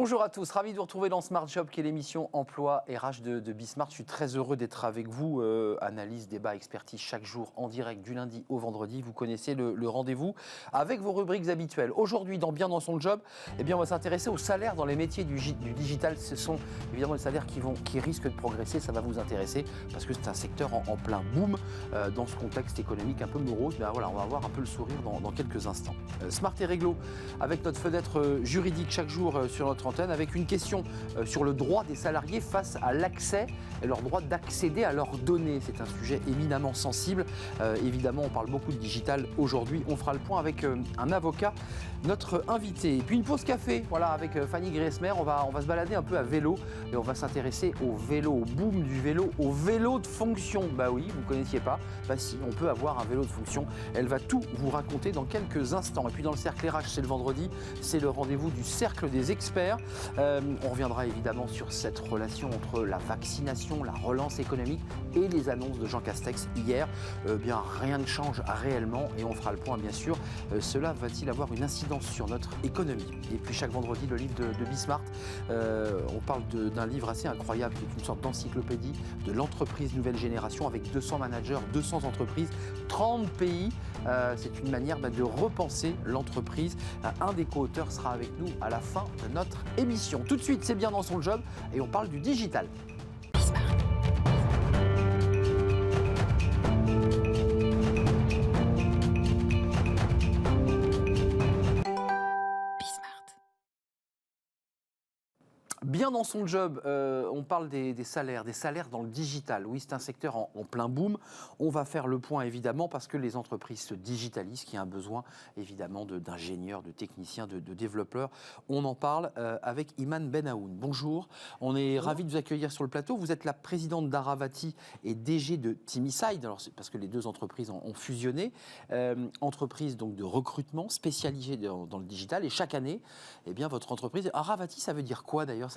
Bonjour à tous, ravi de vous retrouver dans Smart Job qui est l'émission emploi RH de Bismart. Je suis très heureux d'être avec vous. Analyse, débat, expertise chaque jour en direct du lundi au vendredi. Vous connaissez le rendez-vous avec vos rubriques habituelles. Aujourd'hui, dans Bien dans son job, on va s'intéresser aux salaires dans les métiers du digital. Ce sont évidemment les salaires qui risquent de progresser. Ça va vous intéresser parce que c'est un secteur en plein boom dans ce contexte économique un peu morose. On va avoir un peu le sourire dans quelques instants. Smart et Réglo avec notre fenêtre juridique chaque jour sur notre antenne avec une question sur le droit des salariés face à l'accès et leur droit d'accéder à leurs données. C'est un sujet éminemment sensible. Évidemment, on parle beaucoup de digital aujourd'hui. On fera le point avec un avocat, notre invité. Et puis une pause café, voilà, avec Fanny Griesmer. On va se balader un peu à vélo et on va s'intéresser au vélo, au boom du vélo, au vélo de fonction. Bah oui, vous ne connaissiez pas. Bah si, on peut avoir un vélo de fonction. Elle va tout vous raconter dans quelques instants. Et puis dans le cercle RH, c'est le vendredi, c'est le rendez-vous du cercle des experts. On reviendra évidemment sur cette relation entre la vaccination, la relance économique et les annonces de Jean Castex hier. Bien, rien ne change réellement et on fera le point bien sûr. Cela va-t-il avoir une incidence sur notre économie? Et puis chaque vendredi, le livre de Bismart. On parle d'un livre assez incroyable qui est une sorte d'encyclopédie de l'entreprise nouvelle génération avec 200 managers, 200 entreprises, 30 pays. C'est une manière de repenser l'entreprise. Un des co-auteurs sera avec nous à la fin de notre émission. Tout de suite, c'est Bien dans son job et on parle du digital. Bien dans son job, on parle des salaires dans le digital. Oui, c'est un secteur en plein boom. On va faire le point évidemment parce que les entreprises se digitalisent, qu'il y a un besoin évidemment d'ingénieurs, de techniciens, de développeurs. On en parle avec Iman Benaoun. Bonjour, on est ravis de vous accueillir sur le plateau. Vous êtes la présidente d'Aravati et DG de Teamyside. Alors c'est parce que les deux entreprises ont fusionné. Entreprise donc de recrutement spécialisée dans le digital. Et chaque année, votre entreprise, Aravati, ça veut dire quoi d'ailleurs?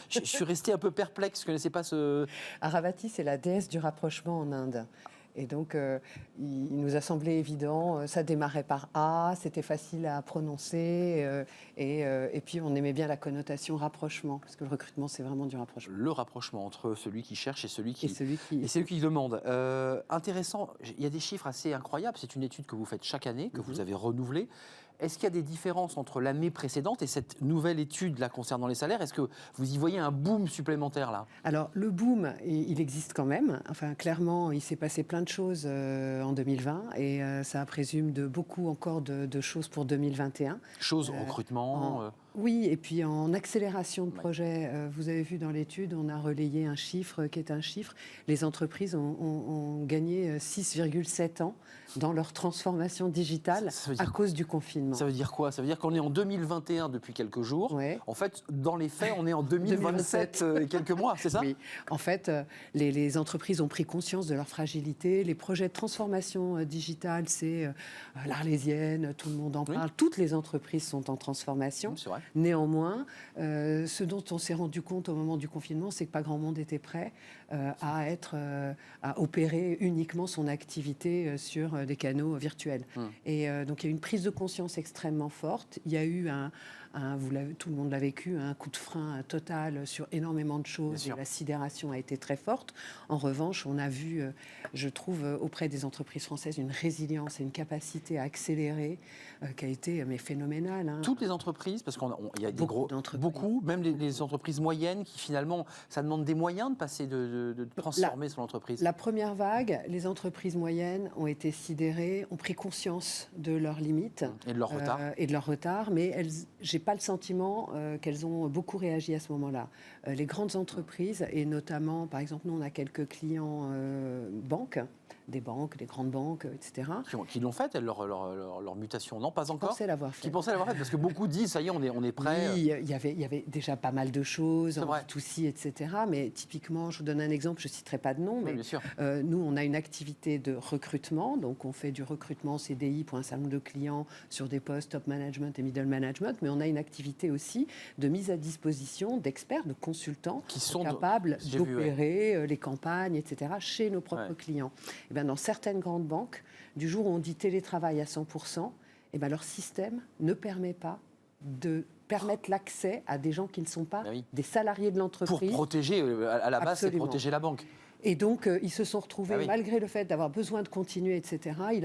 Je suis resté un peu perplexe, je ne connaissais pas ce... Aravati, c'est la déesse du rapprochement en Inde. Et donc, il nous a semblé évident, ça démarrait par A, c'était facile à prononcer, et puis on aimait bien la connotation rapprochement, parce que le recrutement, c'est vraiment du rapprochement. Le rapprochement entre celui qui cherche et celui qui demande. Intéressant, il y a des chiffres assez incroyables, c'est une étude que vous faites chaque année, que vous avez renouvelée. Est-ce qu'il y a des différences entre l'année précédente et cette nouvelle étude là concernant les salaires? Est-ce que vous y voyez un boom supplémentaire là? Alors le boom, il existe quand même. Enfin clairement, il s'est passé plein de choses en 2020 et ça présume de beaucoup encore de choses pour 2021. Recrutement. Oui, et puis en accélération de projet, vous avez vu dans l'étude, on a relayé un chiffre qui est un chiffre. Les entreprises ont gagné 6,7 ans dans leur transformation digitale à cause du confinement. Ça veut dire quoi? Ça veut dire qu'on est en 2021 depuis quelques jours. Ouais. En fait, dans les faits, on est en 2027 et quelques mois, c'est ça? Oui. En fait, les entreprises ont pris conscience de leur fragilité. Les projets de transformation digitale, c'est l'Arlésienne, tout le monde en parle. Toutes les entreprises sont en transformation. C'est vrai. Néanmoins, ce dont on s'est rendu compte au moment du confinement, c'est que pas grand monde était prêt à opérer uniquement son activité sur des canaux virtuels. Et donc il y a eu une prise de conscience extrêmement forte. Il y a eu tout le monde l'a vécu, un coup de frein total sur énormément de choses. La sidération a été très forte. En revanche, on a vu, je trouve, auprès des entreprises françaises, une résilience et une capacité à accélérer qui a été phénoménale. Toutes les entreprises, parce qu'il y a beaucoup, même les entreprises moyennes qui finalement, ça demande des moyens de passer, de transformer son entreprise. La première vague, les entreprises moyennes ont été sidérées, ont pris conscience de leurs limites. Et de leur retard. Mais j'ai pas le sentiment qu'elles ont beaucoup réagi à ce moment-là. Les grandes entreprises, et notamment, par exemple, nous on a quelques clients banques, des grandes banques, etc. Qui l'ont fait, leur mutation? Non, pas encore. Qui pensaient l'avoir fait, parce que beaucoup disent, ça y est, on est prêt. Oui, il y avait déjà pas mal de choses, en B2C, etc. Mais typiquement, je vous donne un exemple, je ne citerai pas de nom, mais nous, on a une activité de recrutement, donc on fait du recrutement CDI pour un certain nombre de clients sur des postes top management et middle management, mais on a une activité aussi de mise à disposition d'experts, de consultants qui sont capables d'opérer les campagnes, etc., chez nos propres clients. Et bien, dans certaines grandes banques, du jour où on dit télétravail à 100%, et bien, leur système ne permet pas de permettre l'accès à des gens qui ne sont pas des salariés de l'entreprise. Pour protéger, à la base, c'est protéger la banque. Et donc, ils se sont retrouvés, malgré le fait d'avoir besoin de continuer, etc., il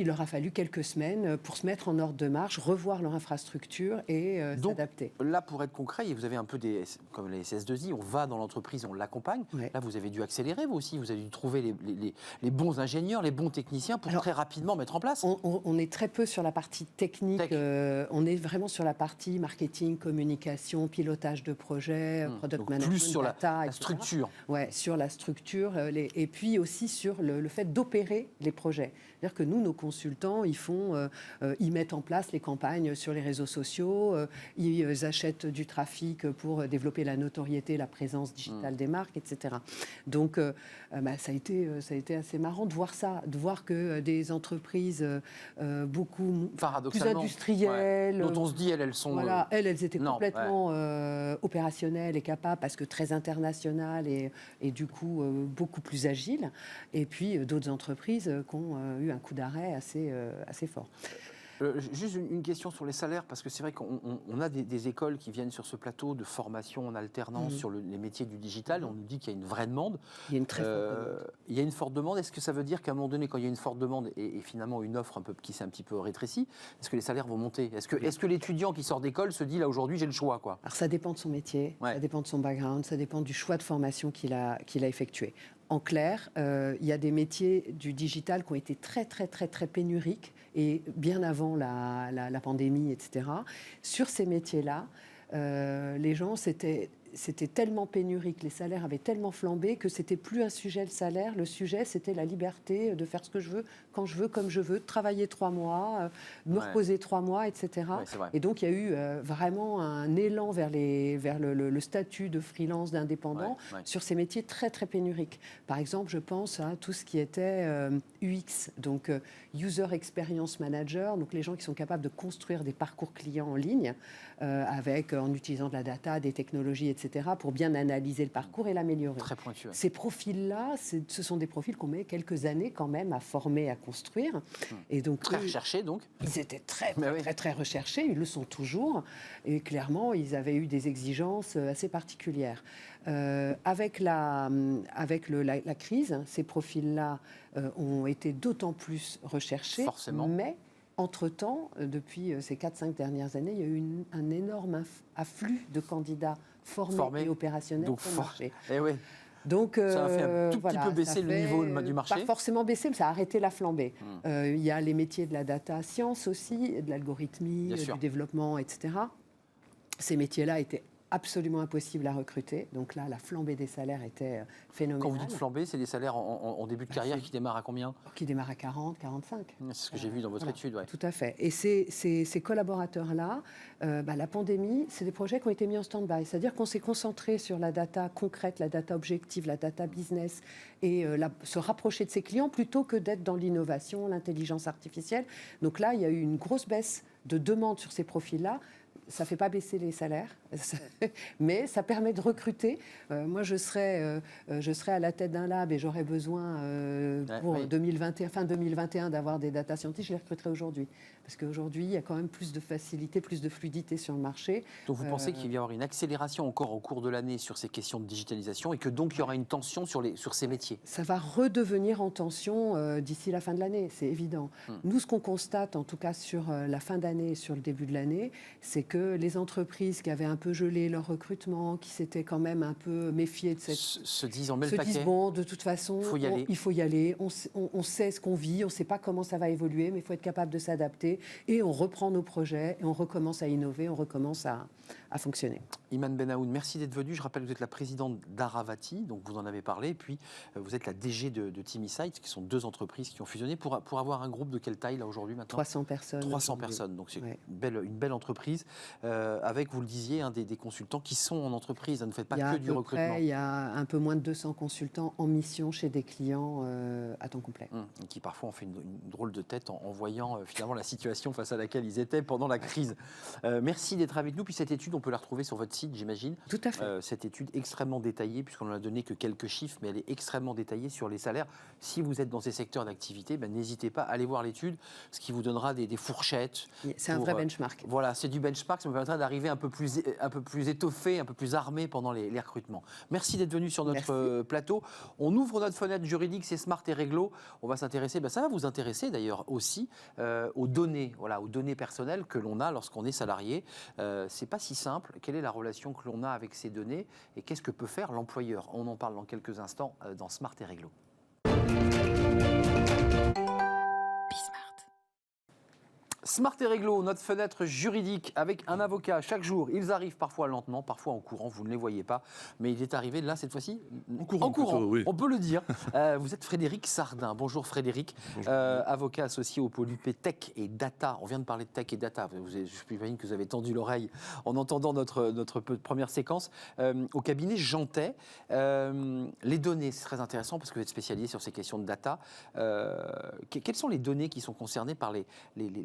leur a fallu quelques semaines pour se mettre en ordre de marche, revoir leur infrastructure et s'adapter. Là, pour être concret, vous avez un peu comme les SS2I, on va dans l'entreprise, on l'accompagne. Ouais. Là, vous avez dû accélérer, vous aussi. Vous avez dû trouver les bons ingénieurs, les bons techniciens pour très rapidement mettre en place. On est très peu sur la partie technique. On est vraiment sur la partie marketing, communication, pilotage de projet, product management, plus sur data, la structure. Ouais, sur la structure. Et puis aussi sur le fait d'opérer les projets. C'est-à-dire que nous, nos consultants, ils mettent en place les campagnes sur les réseaux sociaux, ils achètent du trafic pour développer la notoriété, la présence digitale des marques, etc. Donc, ça a été assez marrant de voir ça, de voir que des entreprises beaucoup plus industrielles, dont on se dit elles sont... Voilà, elles étaient complètement opérationnelles et capables, parce que très internationales et du coup beaucoup plus agiles. Et puis d'autres entreprises qui ont eu un coup d'arrêt assez fort. Juste une question sur les salaires, parce que c'est vrai qu'on a des écoles qui viennent sur ce plateau de formation en alternance sur les métiers du digital. On nous dit qu'il y a une vraie demande. Il y a une très forte demande. Il y a une forte demande. Est-ce que ça veut dire qu'à un moment donné, quand il y a une forte demande et finalement une offre qui s'est un petit peu rétrécie, est-ce que les salaires vont monter ? Est-ce que l'étudiant qui sort d'école se dit, là aujourd'hui, j'ai le choix, quoi ? Alors ça dépend de son métier, ça dépend de son background, ça dépend du choix de formation qu'il a effectué. En clair, il y a des métiers du digital qui ont été très, très, très, très pénuriques, et bien avant la pandémie, etc. Sur ces métiers-là, les gens, c'était tellement pénurique, les salaires avaient tellement flambé que c'était plus un sujet le salaire. Le sujet, c'était la liberté de faire ce que je veux, quand je veux, comme je veux, de travailler 3 mois, me reposer 3 mois, etc. Et donc, il y a eu vraiment un élan vers le statut de freelance, d'indépendant, sur ces métiers très, très pénuriques. Par exemple, je pense à tout ce qui était UX, donc User Experience Manager, donc les gens qui sont capables de construire des parcours clients en ligne, en utilisant de la data, des technologies, etc., pour bien analyser le parcours et l'améliorer. Très pointu. Ces profils-là, ce sont des profils qu'on met quelques années quand même à former, à construire. Et donc, très recherchés, donc. Ils étaient très, très recherchés, ils le sont toujours. Et clairement, ils avaient eu des exigences assez particulières. Avec la crise, ces profils-là ont été d'autant plus recherchés. Forcément. Mais entre-temps, depuis ces 4-5 dernières années, il y a eu un énorme afflux de candidats formés et opérationnels sur le marché. Donc, ça a fait un tout petit peu baisser le niveau du marché. Pas forcément baisser, mais ça a arrêté la flambée. Il y a les métiers de la data science aussi, de l'algorithmie, du développement, etc. Ces métiers-là étaient absolument impossible à recruter. Donc là, la flambée des salaires était phénoménale. Quand vous dites flambée, c'est des salaires en début de carrière qui démarrent à combien ? Qui démarrent à 40, 45. C'est ce que j'ai vu dans votre étude. Tout à fait. Et ces collaborateurs-là, la pandémie, c'est des projets qui ont été mis en stand-by. C'est-à-dire qu'on s'est concentré sur la data concrète, la data objective, la data business, et se rapprocher de ses clients plutôt que d'être dans l'innovation, l'intelligence artificielle. Donc là, il y a eu une grosse baisse de demande sur ces profils-là. Ça ne fait pas baisser les salaires, mais ça permet de recruter. Moi, je serais à la tête d'un lab et j'aurais besoin pour 2021, fin 2021 d'avoir des data scientists, je les recruterai aujourd'hui. Parce qu'aujourd'hui, il y a quand même plus de facilité, plus de fluidité sur le marché. Donc vous pensez qu'il va y avoir une accélération encore au cours de l'année sur ces questions de digitalisation et que donc il y aura une tension sur ces métiers ? Ça va redevenir en tension d'ici la fin de l'année, c'est évident. Nous, ce qu'on constate, en tout cas sur la fin d'année et sur le début de l'année, c'est que les entreprises qui avaient un peu gelé leur recrutement, qui s'étaient quand même un peu méfiées de cette... Se disent, on met le paquet. Bon, de toute façon, il faut y aller. On sait ce qu'on vit, on ne sait pas comment ça va évoluer, mais il faut être capable de s'adapter. Et on reprend nos projets, et on recommence à innover, on recommence à fonctionner. Iman Benaoun, merci d'être venu. Je rappelle que vous êtes la présidente d'Aravati, donc vous en avez parlé, et puis vous êtes la DG de Timisites, qui sont 2 entreprises qui ont fusionné pour avoir un groupe de quelle taille là aujourd'hui maintenant ? 300 personnes. 300 personnes, donc c'est une belle entreprise, avec, vous le disiez, des consultants qui sont en entreprise, ne faites pas que du recrutement. Il y a un peu moins de 200 consultants en mission chez des clients à temps complet. Qui parfois ont fait une drôle de tête en voyant finalement la situation face à laquelle ils étaient pendant la crise. Merci d'être avec nous, puis cette étude, on peut la retrouver sur votre site, j'imagine. Tout à fait. Cette étude extrêmement détaillée, puisqu'on n'en a donné que quelques chiffres, mais elle est extrêmement détaillée sur les salaires. Si vous êtes dans ces secteurs d'activité, n'hésitez pas à aller voir l'étude, ce qui vous donnera des fourchettes. C'est un vrai benchmark. Voilà, c'est du benchmark. ça me permettra d'arriver un peu plus étoffé, un peu plus armé pendant les recrutements. Merci d'être venu sur notre plateau. On ouvre notre fenêtre juridique, c'est Smart et Réglo. On va s'intéresser, ça va vous intéresser d'ailleurs aussi aux données, aux données personnelles que l'on a lorsqu'on est salarié. C'est pas si simple. Quelle est la relation que l'on a avec ces données et qu'est-ce que peut faire l'employeur? On en parle dans quelques instants dans Smart et Réglo. Smart et Réglo, notre fenêtre juridique avec un avocat chaque jour. Ils arrivent parfois lentement, parfois en courant, vous ne les voyez pas. Mais il est arrivé là cette fois-ci en courant. Plutôt, oui. On peut le dire. Vous êtes Frédéric Sardin. Bonjour Frédéric, bonjour. Avocat associé au pôle UP Tech et Data. On vient de parler de Tech et Data. J'imagine que vous avez tendu l'oreille en entendant notre première séquence. Au cabinet Jantet, les données, c'est très intéressant parce que vous êtes spécialisé sur ces questions de data. Quelles sont les données qui sont concernées par les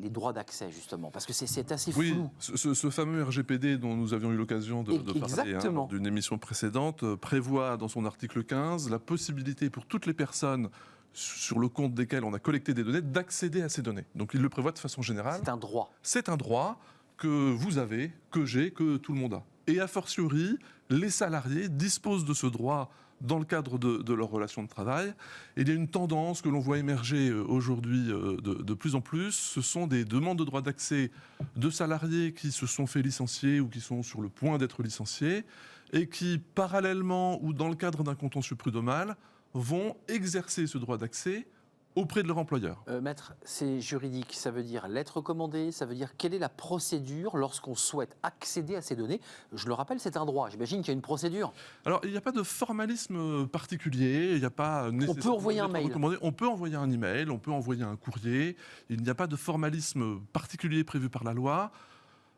droits d'accès, justement, parce que c'est assez flou. Oui, ce fameux RGPD dont nous avions eu l'occasion de parler d'une émission précédente prévoit dans son article 15 la possibilité pour toutes les personnes sur le compte desquelles on a collecté des données d'accéder à ces données. Donc il le prévoit de façon générale. C'est un droit. C'est un droit que vous avez, que j'ai, que tout le monde a. Et a fortiori, les salariés disposent de ce droit dans le cadre de leur relation de travail. Et il y a une tendance que l'on voit émerger aujourd'hui de plus en plus. Ce sont des demandes de droit d'accès de salariés qui se sont fait licencier ou qui sont sur le point d'être licenciés et qui, parallèlement ou dans le cadre d'un contentieux prud'homal, vont exercer ce droit d'accès auprès de leur employeur. Maître, c'est juridique, ça veut dire lettre recommandée, ça veut dire quelle est la procédure lorsqu'on souhaite accéder à ces données? Je le rappelle, c'est un droit, j'imagine qu'il y a une procédure. Alors, il n'y a pas de formalisme particulier, il n'y a pas nécessairement... On peut envoyer un mail. On peut envoyer un email, on peut envoyer un courrier, il n'y a pas de formalisme particulier prévu par la loi.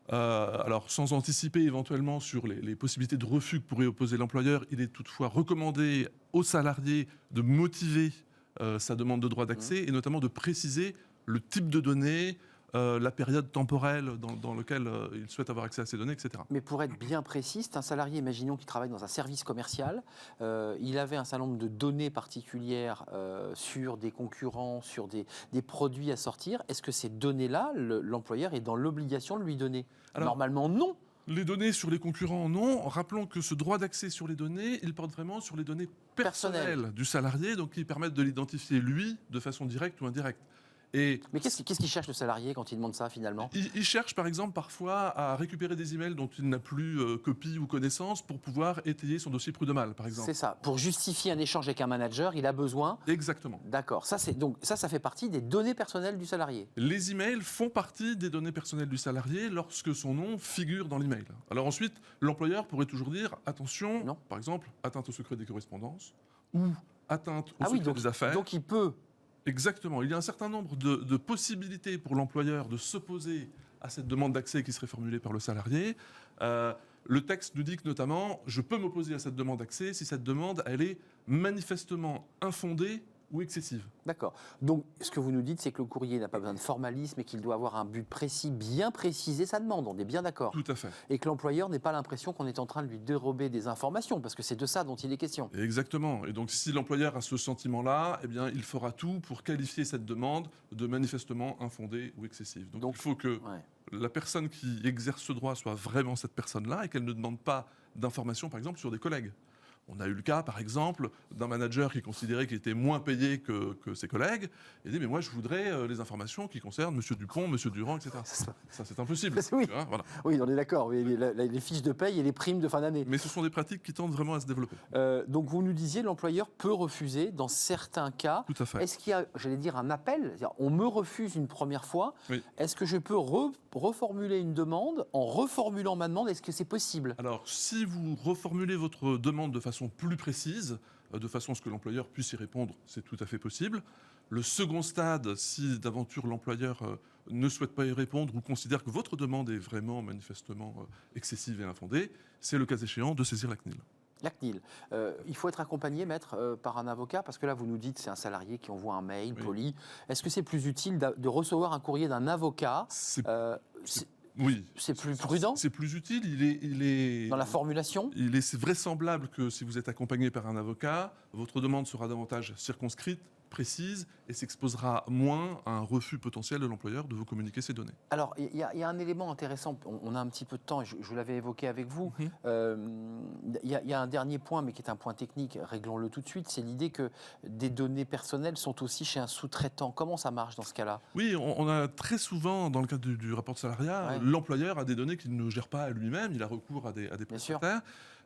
Alors, sans anticiper éventuellement sur les possibilités de refus que pourrait opposer l'employeur, il est toutefois recommandé aux salariés de motiver sa demande de droit d'accès et notamment de préciser le type de données, la période temporelle dans laquelle il souhaite avoir accès à ces données, etc. Mais pour être bien précis, c'est un salarié, imaginons, qui travaille dans un service commercial. Il avait un certain nombre de données particulières sur des concurrents, sur des produits à sortir. Est-ce que ces données-là, l'employeur est dans l'obligation de lui donner? Alors, normalement, non. Les données sur les concurrents, non. Rappelons que ce droit d'accès sur les données, il porte vraiment sur les données personnelles du salarié, donc qui permettent de l'identifier, lui, de façon directe ou indirecte. Mais qu'est-ce qu'il cherche le salarié quand il demande ça finalement? Il cherche par exemple parfois à récupérer des emails dont il n'a plus copie ou connaissance pour pouvoir étayer son dossier prud'homal par exemple. C'est ça, pour justifier un échange avec un manager, il a besoin... Exactement. D'accord, ça fait partie des données personnelles du salarié. Les emails font partie des données personnelles du salarié lorsque son nom figure dans l'email. Alors ensuite, l'employeur pourrait toujours dire attention, non. Par exemple, atteinte au secret des correspondances ou atteinte au secret des affaires. Donc il peut... Exactement. Il y a un certain nombre de possibilités pour l'employeur de s'opposer à cette demande d'accès qui serait formulée par le salarié. Le texte nous dit que notamment, je peux m'opposer à cette demande d'accès si cette demande, elle est manifestement infondée ou excessive. D'accord. Donc, ce que vous nous dites, c'est que le courrier n'a pas besoin de formalisme et qu'il doit avoir un but précis, bien précisé sa demande. On est bien d'accord. Tout à fait. Et que l'employeur n'ait pas l'impression qu'on est en train de lui dérober des informations, parce que c'est de ça dont il est question. Exactement. Et donc, si l'employeur a ce sentiment-là, eh bien, il fera tout pour qualifier cette demande de manifestement infondée ou excessive. Donc il faut que la personne qui exerce ce droit soit vraiment cette personne-là et qu'elle ne demande pas d'informations, par exemple, sur des collègues. On a eu le cas, par exemple, d'un manager qui considérait qu'il était moins payé que ses collègues. Il dit, mais moi, je voudrais les informations qui concernent M. Dupont, M. Durand, etc. Ça, c'est impossible. Oui. Voilà. Oui, on est d'accord. Les fiches de paye et les primes de fin d'année. Mais ce sont des pratiques qui tendent vraiment à se développer. Donc, vous nous disiez, l'employeur peut refuser dans certains cas. Tout à fait. Est-ce qu'il y a, j'allais dire, un appel? On me refuse une première fois. Oui. Est-ce que je peux reformuler une demande en reformulant ma demande? Est-ce que c'est possible? Alors, si vous reformulez votre demande de façon plus précise, de façon à ce que l'employeur puisse y répondre, c'est tout à fait possible. Le second stade, si d'aventure l'employeur ne souhaite pas y répondre ou considère que votre demande est vraiment manifestement excessive et infondée, c'est le cas échéant de saisir la CNIL. La CNIL. Il faut être accompagné, maître, par un avocat, parce que là, vous nous dites c'est un salarié qui envoie un mail poli. Est-ce que c'est plus utile de recevoir un courrier d'un avocat? Oui. C'est plus prudent? C'est plus utile. Il est dans la formulation? Il est vraisemblable que si vous êtes accompagné par un avocat, votre demande sera davantage circonscrite, précises et s'exposera moins à un refus potentiel de l'employeur de vous communiquer ces données. Alors, il y a un élément intéressant, on a un petit peu de temps, je l'avais évoqué avec vous. Il y a un dernier point, mais qui est un point technique, réglons-le tout de suite, c'est l'idée que des données personnelles sont aussi chez un sous-traitant. Comment ça marche dans ce cas-là? Oui, on a très souvent, dans le cadre du rapport de salariat, l'employeur a des données qu'il ne gère pas lui-même, il a recours à des prestataires.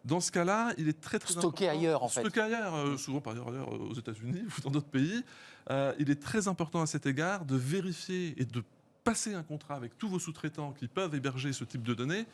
Dans ce cas-là, il est très stocké important, ailleurs, en fait. Stocké ailleurs, souvent par ailleurs aux États-Unis ou dans d'autres pays. Il est très important à cet égard de vérifier et de passer un contrat avec tous vos sous-traitants qui peuvent héberger ce type de données,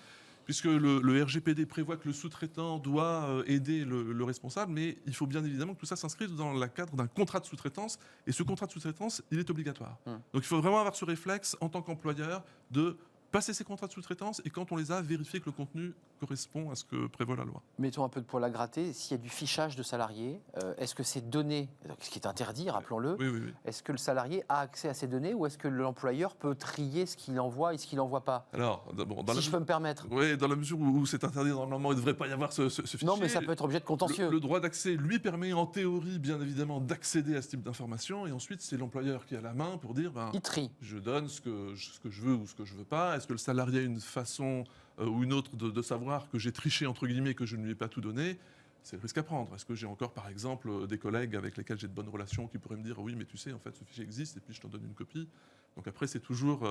puisque le RGPD prévoit que le sous-traitant doit aider le responsable, mais il faut bien évidemment que tout ça s'inscrive dans le cadre d'un contrat de sous-traitance, et ce contrat de sous-traitance, il est obligatoire. Donc il faut vraiment avoir ce réflexe en tant qu'employeur de passer ces contrats de sous-traitance et quand on les a, vérifier que le contenu correspond à ce que prévoit la loi. Mettons un peu de poil à gratter. S'il y a du fichage de salariés, est-ce que ces données, ce qui est interdit, rappelons-le, oui. Est-ce que le salarié a accès à ces données ou est-ce que l'employeur peut trier ce qu'il envoie et ce qu'il n'envoie pas? Alors, si je peux me permettre. Oui, dans la mesure où c'est interdit, normalement, il ne devrait pas y avoir ce fichier. Non, mais ça peut être objet de contentieux. Le droit d'accès lui permet en théorie, bien évidemment, d'accéder à ce type d'informations et ensuite, c'est l'employeur qui a la main pour dire il trie. Je donne ce que je veux ou ce que je ne veux pas. Est-ce que le salarié a une façon ou une autre de savoir que j'ai triché, entre guillemets, que je ne lui ai pas tout donné? C'est le risque à prendre. Est-ce que j'ai encore, par exemple, des collègues avec lesquels j'ai de bonnes relations qui pourraient me dire oui, mais tu sais, en fait, ce fichier existe et puis je t'en donne une copie. Donc après, c'est toujours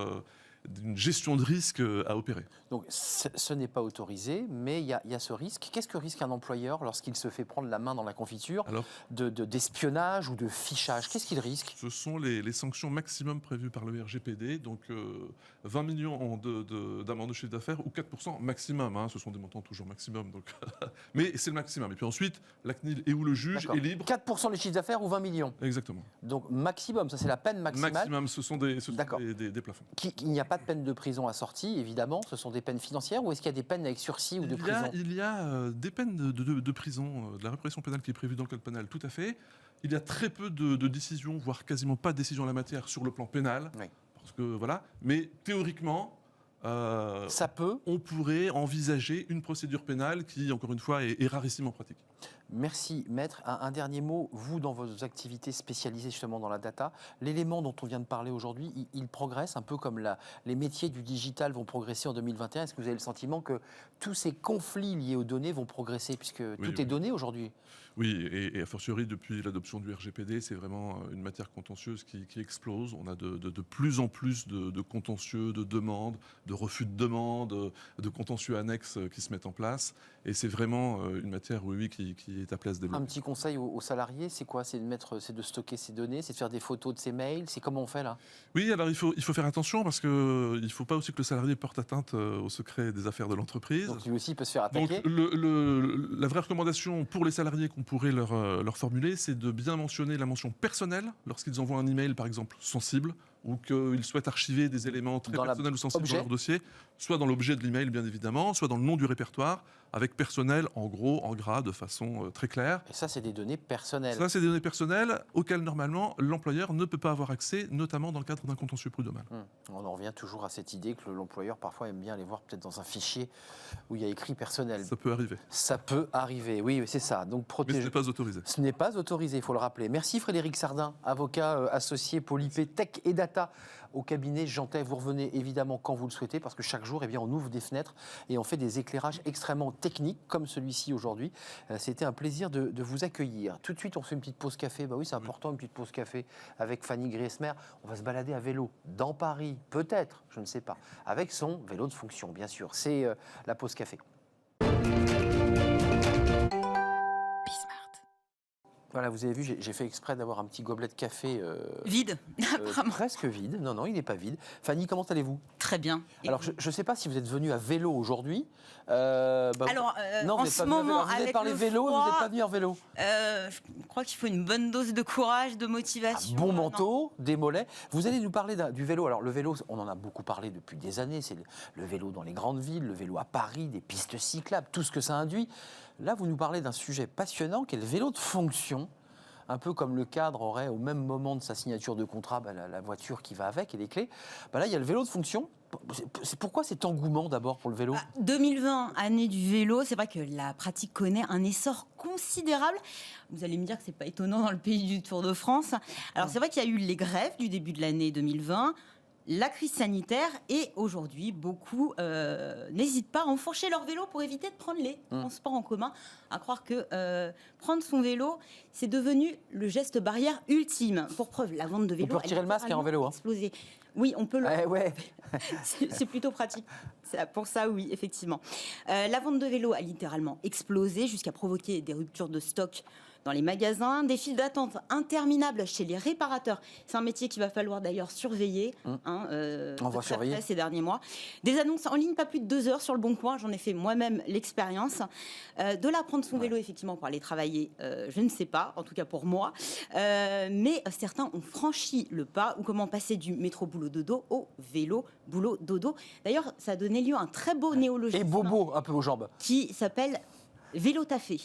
une gestion de risque à opérer. Donc ce n'est pas autorisé, mais il y a ce risque. Qu'est-ce que risque un employeur lorsqu'il se fait prendre la main dans la confiture d'espionnage ou de fichage? Qu'est-ce qu'il risque? Ce sont les sanctions maximum prévues par le RGPD, donc 20 millions d'amende de chiffre d'affaires ou 4% maximum. Ce sont des montants toujours maximum, donc mais c'est le maximum. Et puis ensuite, la CNIL et où le juge est libre. 4% des chiffres d'affaires ou 20 millions? Exactement. Donc maximum, ça c'est la peine maximale. Maximum, ce sont des plafonds. Il n'y a pas de peine de prison assortie, évidemment. Ce sont des peines financières ou est-ce qu'il y a des peines avec sursis ou de prison? Il y a des peines de prison, de la répression pénale qui est prévue dans le code pénal, tout à fait. Il y a très peu de décisions, voire quasiment pas de décisions en la matière sur le plan pénal. Oui. Parce que, voilà. Mais théoriquement, on pourrait envisager une procédure pénale qui, encore une fois, est rarissime en pratique. Merci, Maître. Un dernier mot, vous, dans vos activités spécialisées justement dans la data, l'élément dont on vient de parler aujourd'hui, il progresse un peu comme les métiers du digital vont progresser en 2021. Est-ce que vous avez le sentiment que tous ces conflits liés aux données vont progresser puisque tout est donné aujourd'hui? Oui, et a fortiori, depuis l'adoption du RGPD, c'est vraiment une matière contentieuse qui explose. On a de plus en plus de contentieux, de demandes, de refus de demandes, de contentieux annexes qui se mettent en place. Et c'est vraiment une matière, qui est appelée à se développer. Un petit conseil aux salariés, c'est quoi? C'est de stocker ces données, c'est de faire des photos de ces mails, c'est comment on fait là? Oui, alors il faut faire attention parce qu'il ne faut pas aussi que le salarié porte atteinte au secret des affaires de l'entreprise. Donc lui aussi peut se faire attaquer. Donc la vraie recommandation pour les salariés qu'on pourrait leur formuler, c'est de bien mentionner la mention personnelle lorsqu'ils envoient un email, par exemple, sensible, ou qu'ils souhaitent archiver des éléments très personnels ou sensibles dans leur dossier, soit dans l'objet de l'email, bien évidemment, soit dans le nom du répertoire, avec personnel, en gros, en gras, de façon très claire. Et ça, c'est des données personnelles. Ça, c'est des données personnelles auxquelles, normalement, l'employeur ne peut pas avoir accès, notamment dans le cadre d'un contentieux prud'homal. On en revient toujours à cette idée que l'employeur, parfois, aime bien aller voir peut-être dans un fichier où il y a écrit personnel. Ça peut arriver. Ça peut arriver, oui, c'est ça. Donc, mais ce n'est pas autorisé. Ce n'est pas autorisé, il faut le rappeler. Merci Frédéric Sardin, avocat associé Polypé Tech et Data au cabinet Jeantet. Vous revenez évidemment quand vous le souhaitez parce que chaque jour, on ouvre des fenêtres et on fait des éclairages extrêmement techniques comme celui-ci aujourd'hui. C'était un plaisir de vous accueillir. Tout de suite, on fait une petite pause café. Bah oui, c'est important, une petite pause café avec Fanny Griesmer. On va se balader à vélo dans Paris, peut-être, je ne sais pas, avec son vélo de fonction, bien sûr. C'est la pause café. Voilà, vous avez vu, j'ai fait exprès d'avoir un petit gobelet de café... vide, presque vide. Non, il n'est pas vide. Fanny, comment allez-vous? Très bien. Alors, je ne sais pas si vous êtes venue à vélo aujourd'hui. Alors, non, en ce moment, vous êtes parlé le vélo, froid, vous n'êtes pas venu en vélo. Je crois qu'il faut une bonne dose de courage, de motivation. Un bon manteau, des mollets. Vous allez nous parler du vélo. Alors, le vélo, on en a beaucoup parlé depuis des années. C'est le vélo dans les grandes villes, le vélo à Paris, des pistes cyclables, tout ce que ça induit. Là, vous nous parlez d'un sujet passionnant qui est le vélo de fonction. un peu comme le cadre aurait au même moment de sa signature de contrat la voiture qui va avec et les clés. Là, il y a le vélo de fonction. Pourquoi cet engouement d'abord pour le vélo ? 2020, année du vélo, c'est vrai que la pratique connaît un essor considérable. Vous allez me dire que c'est pas étonnant dans le pays du Tour de France. Alors c'est vrai qu'il y a eu les grèves du début de l'année 2020, la crise sanitaire et aujourd'hui, beaucoup n'hésitent pas à enfourcher leur vélo pour éviter de prendre les transports en commun. À croire que prendre son vélo, c'est devenu le geste barrière ultime. Pour preuve, la vente de vélos... On peut retirer le masque en vélo. Explosé. Oui, on peut le... ouais. C'est plutôt pratique. Pour ça, oui, effectivement. La vente de vélos a littéralement explosé jusqu'à provoquer des ruptures de stock dans les magasins, des files d'attente interminables chez les réparateurs. C'est un métier qu'il va falloir d'ailleurs surveiller. On va surveiller ces derniers mois. Des annonces en ligne, pas plus de 2 heures sur le Bon Coin. J'en ai fait moi-même l'expérience. De là, prendre son vélo, effectivement, pour aller travailler, je ne sais pas, en tout cas pour moi. Mais certains ont franchi le pas, ou comment passer du métro boulot dodo au vélo boulot dodo. D'ailleurs, ça a donné lieu à un très beau néologisme. Et bobo, un peu aux jambes. Qui s'appelle... vélo taffé.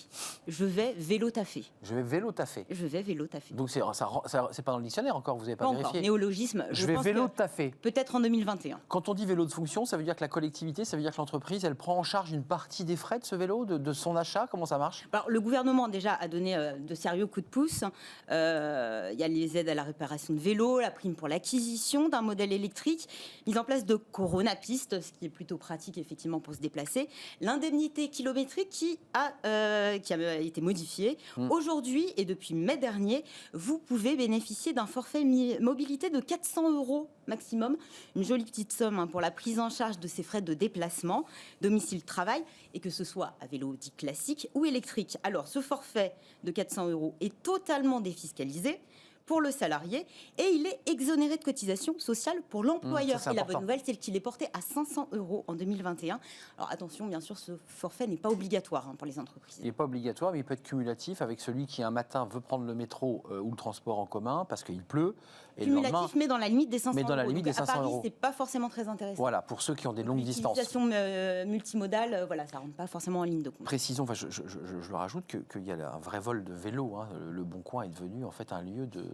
Je vais vélo taffé. Je vais vélo taffé. Je vais vélo taffé. Donc c'est pas dans le dictionnaire encore, vous n'avez pas vérifié. Néologisme. Je vais vélo taffé. Peut-être en 2021. Quand on dit vélo de fonction, ça veut dire que la collectivité, ça veut dire que l'entreprise, elle prend en charge une partie des frais de ce vélo, de son achat. Comment ça marche ? Alors, le gouvernement déjà a donné de sérieux coups de pouce. Il y a les aides à la réparation de vélos, la prime pour l'acquisition d'un modèle électrique, mise en place de Corona-Piste, ce qui est plutôt pratique effectivement pour se déplacer, l'indemnité kilométrique qui a été modifiée. Aujourd'hui et depuis mai dernier, vous pouvez bénéficier d'un forfait mobilité de 400 € maximum. Une jolie petite somme pour la prise en charge de ces frais de déplacement, domicile-travail, et que ce soit à vélo dit classique ou électrique. Alors, ce forfait de 400 € est totalement défiscalisé pour le salarié et il est exonéré de cotisations sociales pour l'employeur. Et la bonne nouvelle, c'est qu'il est porté à 500 € en 2021. Alors attention, bien sûr, ce forfait n'est pas obligatoire pour les entreprises. Il n'est pas obligatoire, mais il peut être cumulatif avec celui qui un matin veut prendre le métro ou le transport en commun parce qu'il pleut. Et cumulatif, lendemain, mais dans la limite des 500 €. Mais dans la limite des 500 €. À Paris, c'est pas forcément très intéressant. Voilà, pour ceux qui ont des longues distances. L'utilisation multimodale, voilà, ça rentre pas forcément en ligne de compte. Précisons, je le rajoute, qu'il y a un vrai vol de vélo. Le Bon Coin est devenu en fait un lieu de...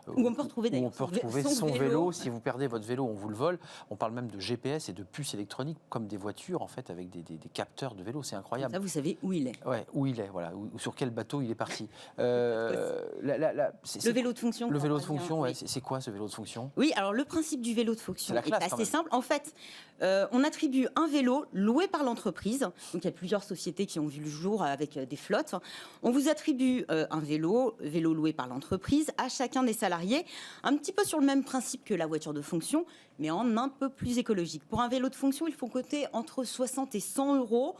où on peut retrouver son vélo. Si vous perdez votre vélo, on vous le vole. On parle même de GPS et de puces électroniques comme des voitures en fait avec des capteurs de vélo. C'est incroyable. Ça, vous savez où il est. Ouais, où il est, voilà, ou sur quel bateau il est parti. Le vélo de fonction. Le vélo de fonction, ouais, c'est quoi ce vélo de fonction ? Oui, alors le principe du vélo de fonction est assez simple. En fait, on attribue un vélo loué par l'entreprise. Donc il y a plusieurs sociétés qui ont vu le jour avec des flottes. On vous attribue un vélo loué par l'entreprise à chacun des salariés, un petit peu sur le même principe que la voiture de fonction, mais en un peu plus écologique. Pour un vélo de fonction, il faut compter entre 60 et 100 €.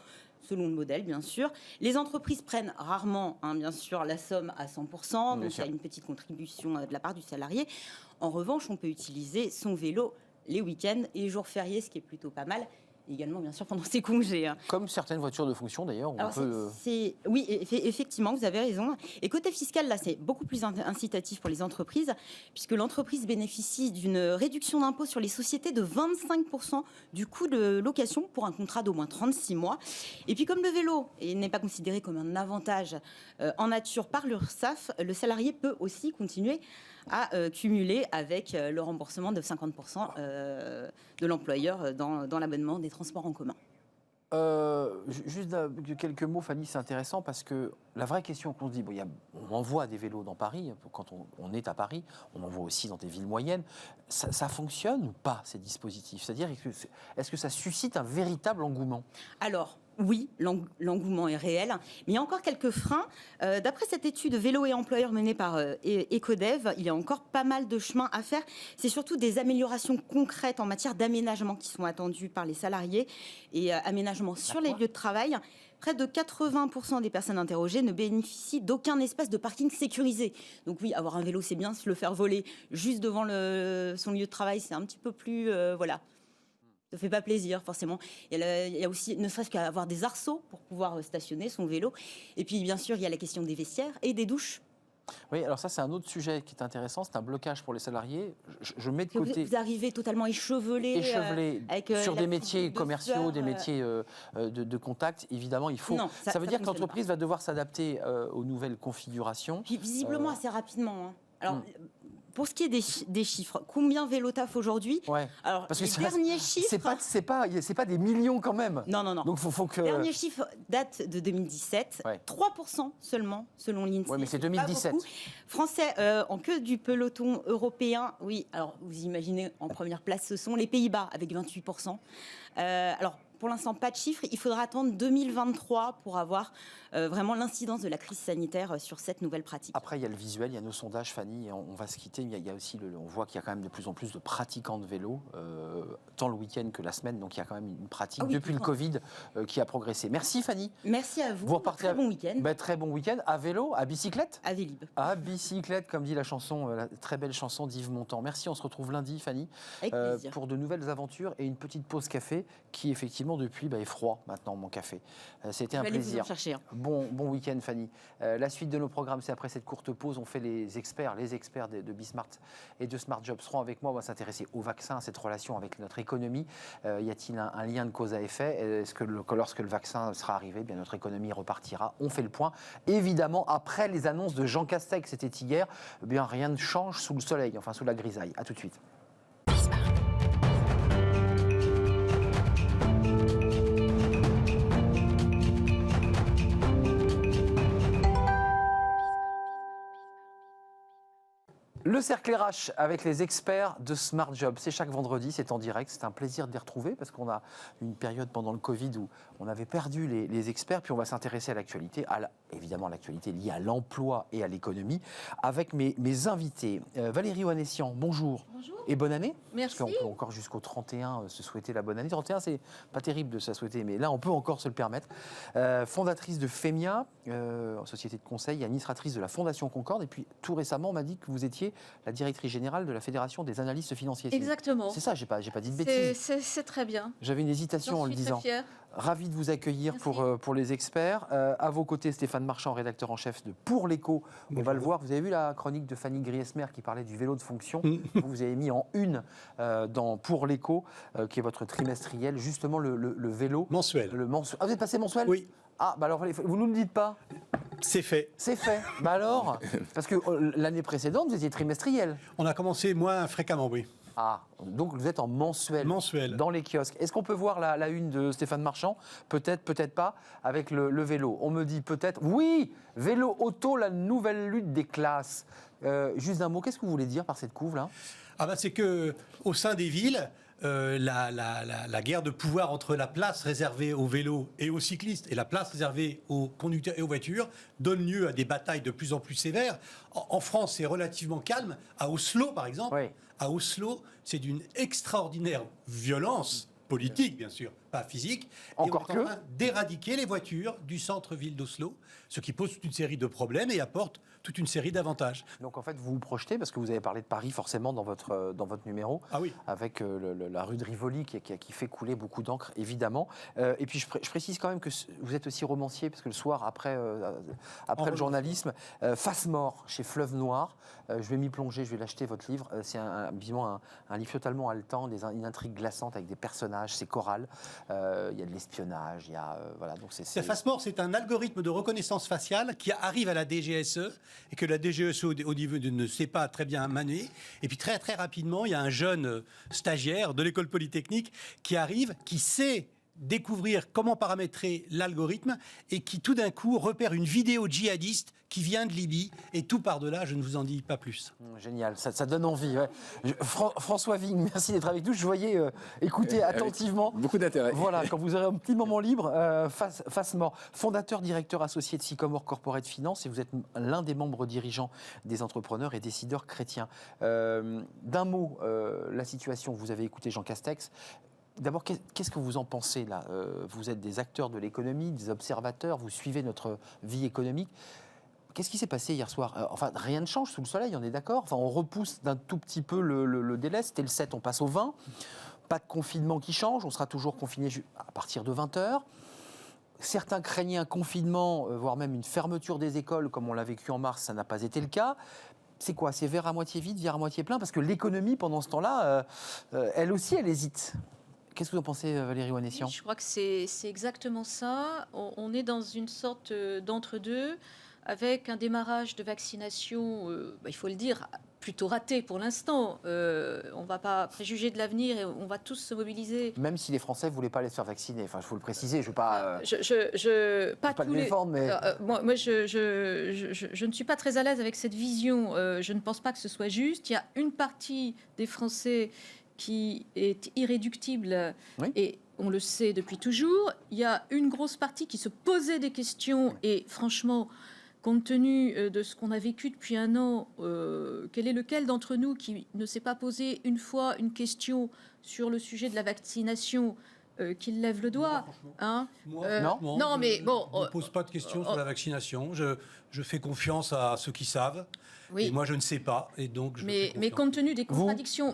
Selon le modèle, bien sûr. Les entreprises prennent rarement, bien sûr, la somme à 100%, donc il y a une petite contribution de la part du salarié. En revanche, on peut utiliser son vélo les week-ends et les jours fériés, ce qui est plutôt pas mal. Également, bien sûr, pendant ses congés. Comme certaines voitures de fonction, d'ailleurs. Oui, effectivement, vous avez raison. Et côté fiscal, là, c'est beaucoup plus incitatif pour les entreprises, puisque l'entreprise bénéficie d'une réduction d'impôt sur les sociétés de 25% du coût de location pour un contrat d'au moins 36 mois. Et puis, comme le vélo n'est pas considéré comme un avantage en nature par l'URSSAF, le salarié peut aussi continuer à cumuler avec le remboursement de 50% de l'employeur dans l'abonnement des transports en commun. Juste quelques mots, Fanny, c'est intéressant parce que la vraie question qu'on se dit, on envoie des vélos dans Paris, quand on est à Paris, on en voit aussi dans des villes moyennes. Ça fonctionne ou pas, ces dispositifs ? C'est-à-dire, est-ce que ça suscite un véritable engouement ? Alors, oui, l'engouement est réel, mais il y a encore quelques freins. D'après cette étude Vélo et employeurs menée par Ecodev, il y a encore pas mal de chemin à faire. C'est surtout des améliorations concrètes en matière d'aménagement qui sont attendues par les salariés et aménagement sur les lieux de travail. Près de 80% des personnes interrogées ne bénéficient d'aucun espace de parking sécurisé. Donc oui, avoir un vélo, c'est bien. Se le faire voler juste devant son lieu de travail, c'est un petit peu plus... voilà. Ça ne fait pas plaisir, forcément. Il y a aussi, ne serait-ce qu'à avoir des arceaux pour pouvoir stationner son vélo. Et puis, bien sûr, il y a la question des vestiaires et des douches. Oui, alors ça c'est un autre sujet qui est intéressant, c'est un blocage pour les salariés. Je mets de côté... Vous arrivez totalement échevelé sur des métiers commerciaux, des métiers de contact, évidemment il faut... Non, ça veut dire que l'entreprise va devoir s'adapter aux nouvelles configurations. Puis visiblement assez rapidement. Hein. Alors... Pour ce qui est des chiffres, combien Vélotaf aujourd'hui? Alors, parce que les derniers chiffres... C'est pas des millions quand même. Non. Donc faut que... Les derniers chiffres datent de 2017. 3% seulement, selon l'INSEE. Oui, mais c'est 2017. Français en queue du peloton européen. Oui, alors vous imaginez, en première place, ce sont les Pays-Bas, avec 28%. Alors, pour l'instant, pas de chiffres. Il faudra attendre 2023 pour avoir vraiment l'incidence de la crise sanitaire sur cette nouvelle pratique. Après, il y a le visuel, il y a nos sondages, Fanny, et on va se quitter. Il y a aussi, on voit qu'il y a quand même de plus en plus de pratiquants de vélo, tant le week-end que la semaine. Donc, il y a quand même une pratique depuis le Covid qui a progressé. Merci, Fanny. Merci à vous. Vous repartez très bon week-end. Très bon week-end. À vélo, à bicyclette? À Vélib. À bicyclette, comme dit la chanson, la très belle chanson d'Yves Montand. Merci, on se retrouve lundi, Fanny, pour de nouvelles aventures et une petite pause café qui, effectivement, depuis, est froid maintenant, mon café. C'était un plaisir. Vous en chercher, hein. Bon week-end, Fanny. La suite de nos programmes, c'est après cette courte pause. On fait les experts de Bismart et de Smart Job seront avec moi. On va s'intéresser au vaccin, à cette relation avec notre économie. Y a-t-il un lien de cause à effet? Est-ce que lorsque le vaccin sera arrivé, bien notre économie repartira? On fait le point. Évidemment, après les annonces de Jean Castex, c'était hier, bien rien ne change sous le soleil, enfin sous la grisaille. À tout de suite. Le cercle RH avec les experts de Smart Job, c'est chaque vendredi, c'est en direct, c'est un plaisir de les retrouver parce qu'on a une période pendant le Covid où on avait perdu les experts, puis on va s'intéresser à l'actualité, évidemment l'actualité liée à l'emploi et à l'économie, avec mes invités. Valérie Oanessian, bonjour. Bonjour. Et bonne année. Merci. Parce qu'on peut encore jusqu'au 31 se souhaiter la bonne année. 31, c'est pas terrible de se la souhaiter, mais là on peut encore se le permettre. Fondatrice de FEMIA, société de conseil, administratrice de la Fondation Concorde, et puis tout récemment on m'a dit que vous étiez la directrice générale de la Fédération des analystes financiers. Exactement. C'est ça, j'ai pas dit de bêtises. C'est très bien. J'avais une hésitation en le disant. Très fière. Ravi de vous accueillir pour les experts. À vos côtés, Stéphane Marchand, rédacteur en chef de Pour l'Écho. On va le voir. Vous avez vu la chronique de Fanny Griesmer qui parlait du vélo de fonction. Vous avez mis en une dans Pour l'Écho, qui est votre trimestriel, justement le vélo. Mensuel. Ah, vous êtes passé mensuel? Oui. Ah, bah alors, vous ne nous le dites pas. C'est fait. C'est fait. Bah alors, parce que l'année précédente, vous étiez trimestriel. On a commencé moins fréquemment, oui. Ah, donc vous êtes en mensuel. Mensuel. Dans les kiosques. Est-ce qu'on peut voir la une de Stéphane Marchand? Peut-être, peut-être pas, avec le vélo. On me dit peut-être, oui, vélo auto, la nouvelle lutte des classes. Juste un mot, qu'est-ce que vous voulez dire par cette couve-là? C'est qu'au sein des villes, la guerre de pouvoir entre la place réservée aux vélos et aux cyclistes et la place réservée aux conducteurs et aux voitures donne lieu à des batailles de plus en plus sévères. En France, c'est relativement calme. À Oslo, par exemple, oui. À Oslo, c'est d'une extraordinaire violence politique, bien sûr, pas physique. Encore et on est en train d'éradiquer les voitures du centre-ville d'Oslo, ce qui pose toute une série de problèmes et apporte toute une série d'avantages. Donc en fait, vous vous projetez, parce que vous avez parlé de Paris forcément dans votre numéro, avec la rue de Rivoli qui fait couler beaucoup d'encre, évidemment. Et puis je précise quand même que vous êtes aussi romancier, parce que le soir, après le journalisme, Face Mort, chez Fleuve Noir, je vais m'y plonger, je vais l'acheter, votre livre. C'est un livre totalement haletant, une intrigue glaçante avec des personnages, c'est choral. Il y a de l'espionnage, il y a... voilà, donc c'est... Face Mort, c'est un algorithme de reconnaissance faciale qui arrive à la DGSE et que la DGSE au niveau ne sait pas très bien manier. Et puis très très rapidement, il y a un jeune stagiaire de l'école polytechnique qui arrive, qui sait découvrir comment paramétrer l'algorithme et qui tout d'un coup repère une vidéo djihadiste qui vient de Libye et tout par-delà, je ne vous en dis pas plus. Génial, ça donne envie. Ouais. François Vigne, merci d'être avec nous. Je voyais écouter attentivement. Beaucoup d'intérêt. Voilà, quand vous aurez un petit moment libre, Face Mort, fondateur, directeur associé de Sycomore Corporate Finance, et vous êtes l'un des membres dirigeants des entrepreneurs et décideurs chrétiens. D'un mot, la situation, vous avez écouté Jean Castex. D'abord, qu'est-ce que vous en pensez là? Vous êtes des acteurs de l'économie, des observateurs, vous suivez notre vie économique. Qu'est-ce qui s'est passé hier soir? Enfin, rien ne change sous le soleil, on est d'accord. Enfin, on repousse d'un tout petit peu le délai. C'était le 7, on passe au 20. Pas de confinement qui change, on sera toujours confiné à partir de 20h. certains craignaient un confinement, voire même une fermeture des écoles, comme on l'a vécu en mars, ça n'a pas été le cas. C'est quoi? C'est verre à moitié vide, verre à moitié plein? Parce que l'économie, pendant ce temps-là, elle aussi, elle hésite. Qu'est-ce que vous en pensez, Valérie Oanessian? Je crois que c'est exactement ça. On est dans une sorte d'entre-deux, avec un démarrage de vaccination, il faut le dire, plutôt raté pour l'instant. On ne va pas préjuger de l'avenir et on va tous se mobiliser. Même si les Français ne voulaient pas aller se faire vacciner. Enfin, il faut le préciser, je ne veux pas... pas pas tous de défendre, mais... moi, je ne suis pas très à l'aise avec cette vision. Je ne pense pas que ce soit juste. Il y a une partie des Français qui est irréductible, oui. Et on le sait depuis toujours. Il y a une grosse partie qui se posait des questions, et franchement, compte tenu de ce qu'on a vécu depuis un an, quel est lequel d'entre nous qui ne s'est pas posé une fois une question sur le sujet de la vaccination, qu'il lève le doigt, hein? Non, mais bon, je ne pose pas de questions sur la vaccination. Je fais confiance à ceux qui savent. Oui. Et moi, je ne sais pas. Et donc, mais compte tenu des contradictions,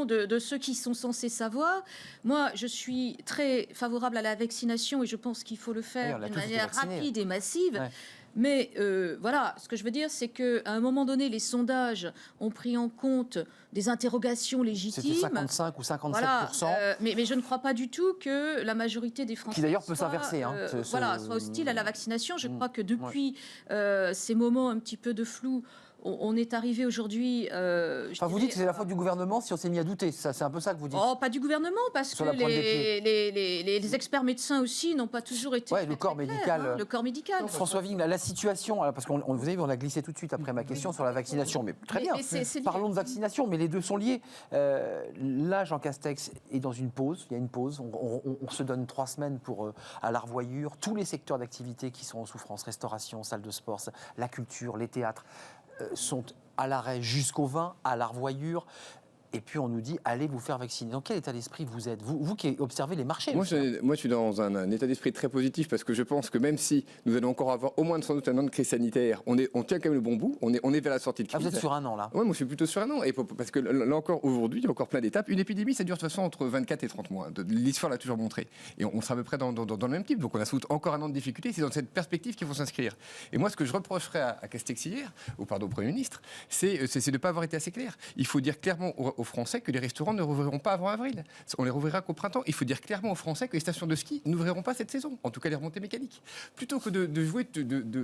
de ceux qui sont censés savoir, moi, je suis très favorable à la vaccination et je pense qu'il faut le faire d'une manière rapide et massive. Ouais. Mais voilà, ce que je veux dire, c'est qu'à un moment donné, les sondages ont pris en compte des interrogations légitimes. C'était 55 ou 57%. Voilà, mais je ne crois pas du tout que la majorité des Français... Qui d'ailleurs peut s'inverser. Soit hostile à la vaccination. Je crois que depuis ces moments un petit peu de flou, on est arrivé aujourd'hui... vous dites que c'est la faute du gouvernement si on s'est mis à douter. C'est un peu ça que vous dites. Oh, pas du gouvernement, parce que les experts médecins aussi n'ont pas toujours été... Oui, le corps médical. Le corps médical. François Vigne, la situation, parce qu'on vous avez vu, on a glissé tout de suite après ma question sur la vaccination. Mais très bien, parlons de vaccination, mais les deux sont liés. Là, Jean Castex est dans une pause. Il y a une pause. On se donne 3 semaines à la revoyure. Tous les secteurs d'activité qui sont en souffrance, restauration, salle de sport, la culture, les théâtres, sont à l'arrêt jusqu'au 20, à la revoyure. Et puis on nous dit, allez vous faire vacciner. Dans quel état d'esprit vous êtes, vous qui observez les marchés? Moi, je suis dans un état d'esprit très positif, parce que je pense que même si nous allons encore avoir au moins sans doute un an de crise sanitaire, on tient quand même le bon bout, on est vers la sortie de crise. Vous êtes sur un an là? Oui, moi je suis plutôt sur un an. Et parce que là encore, aujourd'hui, il y a encore plein d'étapes. Une épidémie, ça dure de toute façon entre 24 et 30 mois. L'histoire l'a toujours montré. Et on sera à peu près dans le même type. Donc on a sans doute encore un an de difficulté. C'est dans cette perspective qu'il faut s'inscrire. Et moi, ce que je reprocherais à Castex hier, au Premier ministre, c'est de ne pas avoir été assez clair. Il faut dire clairement aux Français que les restaurants ne rouvriront pas avant avril. On les rouvrira qu'au printemps. Il faut dire clairement aux Français que les stations de ski n'ouvriront pas cette saison. En tout cas, les remontées mécaniques. Plutôt que de jouer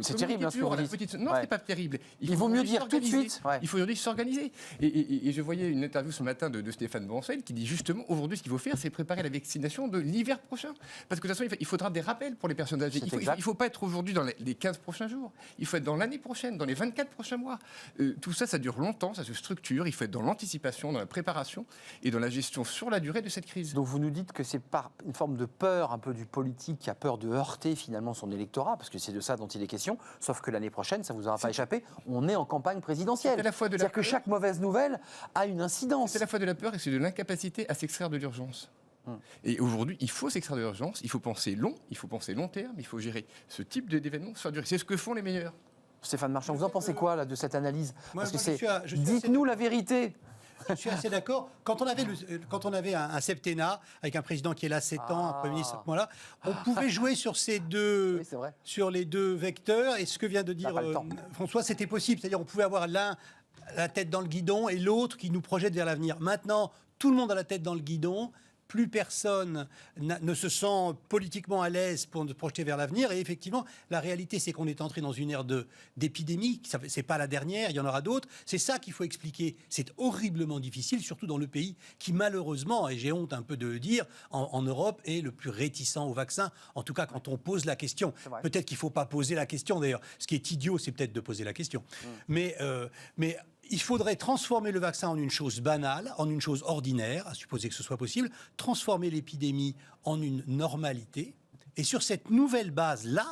c'est terrible, ce que vous dites. Non, c'est pas terrible. Il vaut mieux dire tout de suite. Il faut aujourd'hui s'organiser. Et je voyais une interview ce matin de Stéphane Bancel qui dit justement, aujourd'hui, ce qu'il faut faire, c'est préparer la vaccination de l'hiver prochain. Parce que de toute façon, il faudra des rappels pour les personnes âgées. Il ne faut pas être aujourd'hui dans les 15 prochains jours. Il faut être dans l'année prochaine, dans les 24 prochains mois. Tout ça, ça dure longtemps, ça se structure. Il faut être dans l'anticipation, dans la préparation et dans la gestion sur la durée de cette crise. Donc vous nous dites que c'est par une forme de peur un peu du politique qui a peur de heurter finalement son électorat, parce que c'est de ça dont il est question, sauf que l'année prochaine, ça vous aura pas échappé, on est en campagne présidentielle. C'est-à-dire que chaque mauvaise nouvelle a une incidence. C'est à la fois de la peur et c'est de l'incapacité à s'extraire de l'urgence. Et aujourd'hui, il faut s'extraire de l'urgence, il faut penser long, il faut penser long terme, il faut gérer ce type d'événements sur la durée. C'est ce que font les meilleurs. Stéphane Marchand, vous en pensez quoi là, de cette analyse? Parce que dites-nous la vérité. Je suis assez d'accord. Quand on avait un septennat avec un président qui est là 7 ans, un Premier ministre à ce moment-là, on pouvait jouer sur sur les deux vecteurs. Et ce que vient de dire François, c'était possible. C'est-à-dire on pouvait avoir l'un la tête dans le guidon et l'autre qui nous projette vers l'avenir. Maintenant, tout le monde a la tête dans le guidon. Plus personne ne se sent politiquement à l'aise pour se projeter vers l'avenir. Et effectivement, la réalité, c'est qu'on est entré dans une ère d'épidémie. Ce n'est pas la dernière, il y en aura d'autres. C'est ça qu'il faut expliquer. C'est horriblement difficile, surtout dans le pays qui, malheureusement, et j'ai honte un peu de le dire, en Europe, est le plus réticent au vaccin. En tout cas, quand on pose la question. Peut-être qu'il ne faut pas poser la question, d'ailleurs. Ce qui est idiot, c'est peut-être de poser la question. Mais il faudrait transformer le vaccin en une chose banale, en une chose ordinaire, à supposer que ce soit possible, transformer l'épidémie en une normalité, et sur cette nouvelle base-là,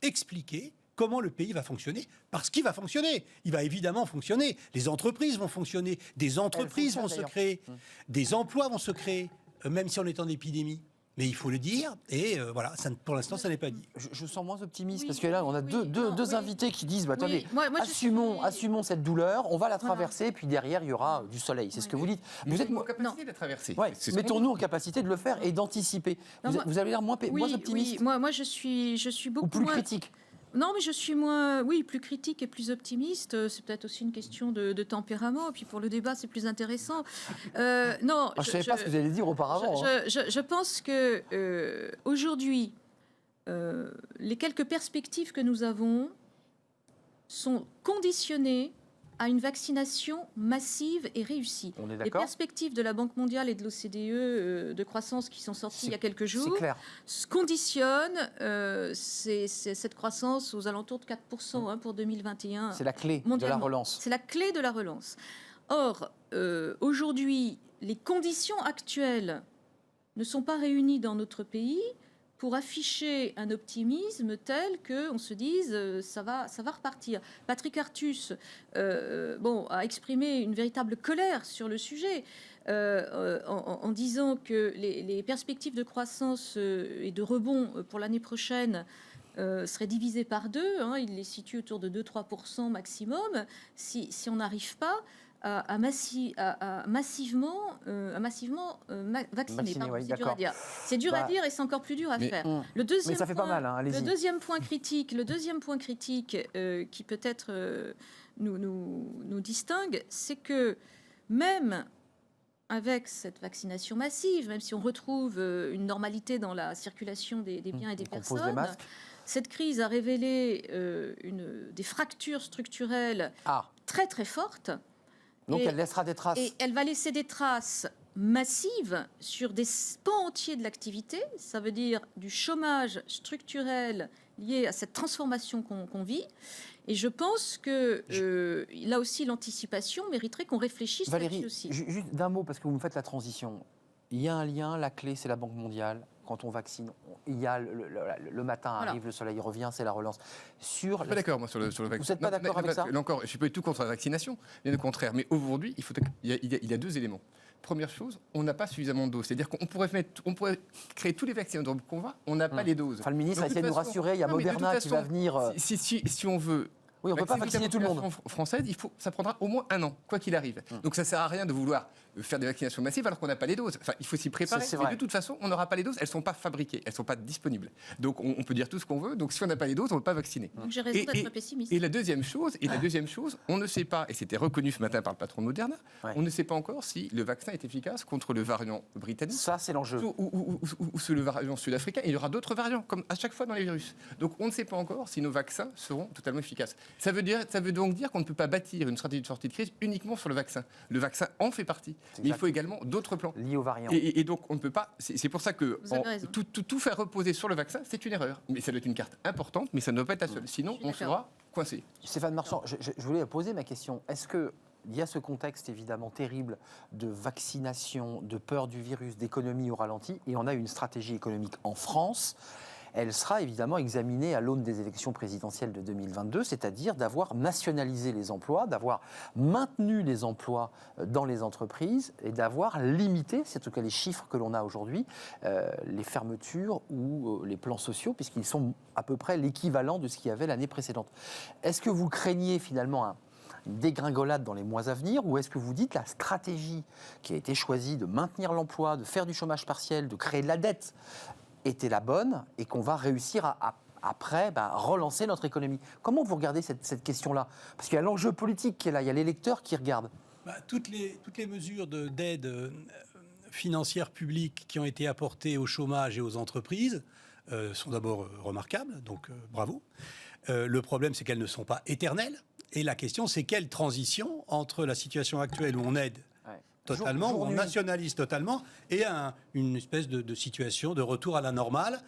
expliquer comment le pays va fonctionner, parce qu'il va fonctionner. Il va évidemment fonctionner. Les entreprises vont fonctionner, des entreprises vont se créer, des emplois vont se créer, même si on est en épidémie. Mais il faut le dire, et voilà, pour l'instant, ça n'est pas dit. Je sens moins optimiste, parce que là, on a deux invités qui disent, attendez, assumons cette douleur, on va la traverser, puis derrière, il y aura du soleil. C'est ce que vous dites. Vous êtes en capacité de la traverser. Mettons-nous en capacité de le faire et d'anticiper. Vous avez l'air moins optimiste. Moi, je suis beaucoup ou plus critique. Non, mais je suis plus critique et plus optimiste. C'est peut-être aussi une question de tempérament. Et puis pour le débat, c'est plus intéressant. Non, je ne savais pas ce que vous allez dire auparavant. Je pense que aujourd'hui, les quelques perspectives que nous avons sont conditionnées à une vaccination massive et réussie. On est d'accord. Les perspectives de la Banque mondiale et de l'OCDE de croissance qui sont sorties il y a quelques jours conditionnent cette croissance aux alentours de 4% pour 2021. C'est la clé de la relance. C'est la clé de la relance. Or, aujourd'hui, les conditions actuelles ne sont pas réunies dans notre pays pour afficher un optimisme tel qu'on se dise ça va repartir. Patrick Artus a exprimé une véritable colère sur le sujet en disant que les perspectives de croissance et de rebond pour l'année prochaine seraient divisées par 2. Il les situe autour de 2-3% maximum. Si on n'arrive pas à massivement vacciner. C'est dur à dire. C'est dur à dire et c'est encore plus dur à faire. Mais ça fait pas mal. Le deuxième point critique qui peut-être nous distingue, c'est que même avec cette vaccination massive, même si on retrouve une normalité dans la circulation des biens et des personnes, cette crise a révélé des fractures structurelles très très fortes. Donc elle laissera des traces. Et elle va laisser des traces massives sur des pans entiers de l'activité. Ça veut dire du chômage structurel lié à cette transformation qu'on vit. Et je pense que là aussi, l'anticipation mériterait qu'on réfléchisse là-dessus aussi. Juste d'un mot, parce que vous me faites la transition. Il y a un lien, la clé, c'est la Banque mondiale. Quand on vaccine, il y a le matin arrive, le soleil revient, c'est la relance. Je suis pas d'accord, moi, sur le vaccin. Vous n'êtes pas d'accord avec ça? Là encore, je ne suis pas du tout contre la vaccination, bien au contraire. Mais aujourd'hui, il y a 2 éléments. Première chose, on n'a pas suffisamment de doses. C'est-à-dire qu'on pourrait créer tous les vaccins qu'on va, on n'a pas les doses. Enfin, le ministre a essayé de nous rassurer, il y a Moderna qui va venir... Si on veut... Oui, on ne peut pas vacciner tout le monde. Française, ça prendra au moins 1 an, quoi qu'il arrive. Donc ça ne sert à rien de vouloir faire des vaccinations massives alors qu'on n'a pas les doses. Enfin, il faut s'y préparer. Mais de toute façon, on n'aura pas les doses, elles ne sont pas fabriquées, elles ne sont pas disponibles. Donc on peut dire tout ce qu'on veut. Donc si on n'a pas les doses, on ne peut pas vacciner. Donc j'ai raison d'être pessimiste. Et la deuxième chose, on ne sait pas, et c'était reconnu ce matin par le patron de Moderna, on ne sait pas encore si le vaccin est efficace contre le variant britannique. Ça, c'est l'enjeu. Ou le variant sud-africain. Il y aura d'autres variants, comme à chaque fois dans les virus. Donc on ne sait pas encore si nos vaccins seront totalement efficaces. Ça veut donc dire qu'on ne peut pas bâtir une stratégie de sortie de crise uniquement sur le vaccin. Le vaccin en fait partie, mais il faut également d'autres plans. Liés aux variants. Et donc on ne peut pas... C'est pour ça que tout faire reposer sur le vaccin, c'est une erreur. Mais ça doit être une carte importante, mais ça ne doit pas être la seule. Sinon, on sera coincé. Stéphane Marchand, je voulais poser ma question. Est-ce qu'il y a ce contexte évidemment terrible de vaccination, de peur du virus, d'économie au ralenti, et on a une stratégie économique en France? Elle sera évidemment examinée à l'aune des élections présidentielles de 2022, c'est-à-dire d'avoir nationalisé les emplois, d'avoir maintenu les emplois dans les entreprises et d'avoir limité, c'est en tout cas les chiffres que l'on a aujourd'hui, les fermetures ou les plans sociaux, puisqu'ils sont à peu près l'équivalent de ce qu'il y avait l'année précédente. Est-ce que vous craignez finalement une dégringolade dans les mois à venir, ou est-ce que vous dites la stratégie qui a été choisie de maintenir l'emploi, de faire du chômage partiel, de créer de la dette était la bonne et qu'on va réussir à après relancer notre économie? Comment vous regardez cette question-là? Parce qu'il y a l'enjeu politique qui est là, il y a les lecteurs qui regardent. Toutes les mesures d'aide financière publique qui ont été apportées au chômage et aux entreprises sont d'abord remarquables, donc bravo. Le problème, c'est qu'elles ne sont pas éternelles. Et la question, c'est quelle transition entre la situation actuelle où on aide totalement, où on nationalise totalement, et une espèce de situation de retour à la normale,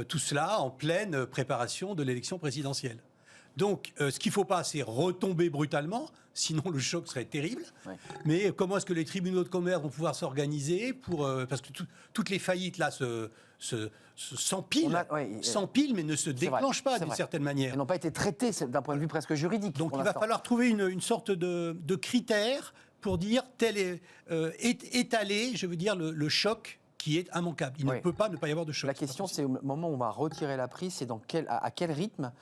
tout cela en pleine préparation de l'élection présidentielle. Donc, ce qu'il ne faut pas, c'est retomber brutalement, sinon le choc serait terrible. Ouais. Mais comment est-ce que les tribunaux de commerce vont pouvoir s'organiser pour parce que toutes les faillites là s'empilent, mais ne se déclenchent pas d'une certaine manière. Elles n'ont pas été traitées d'un point de vue presque juridique. Donc il va falloir trouver une sorte de critère pour dire tel est étalé, je veux dire, le choc qui est immanquable. Il ne peut pas ne pas y avoir de choc. La question, c'est au moment où on va retirer la prise, c'est à quel rythme.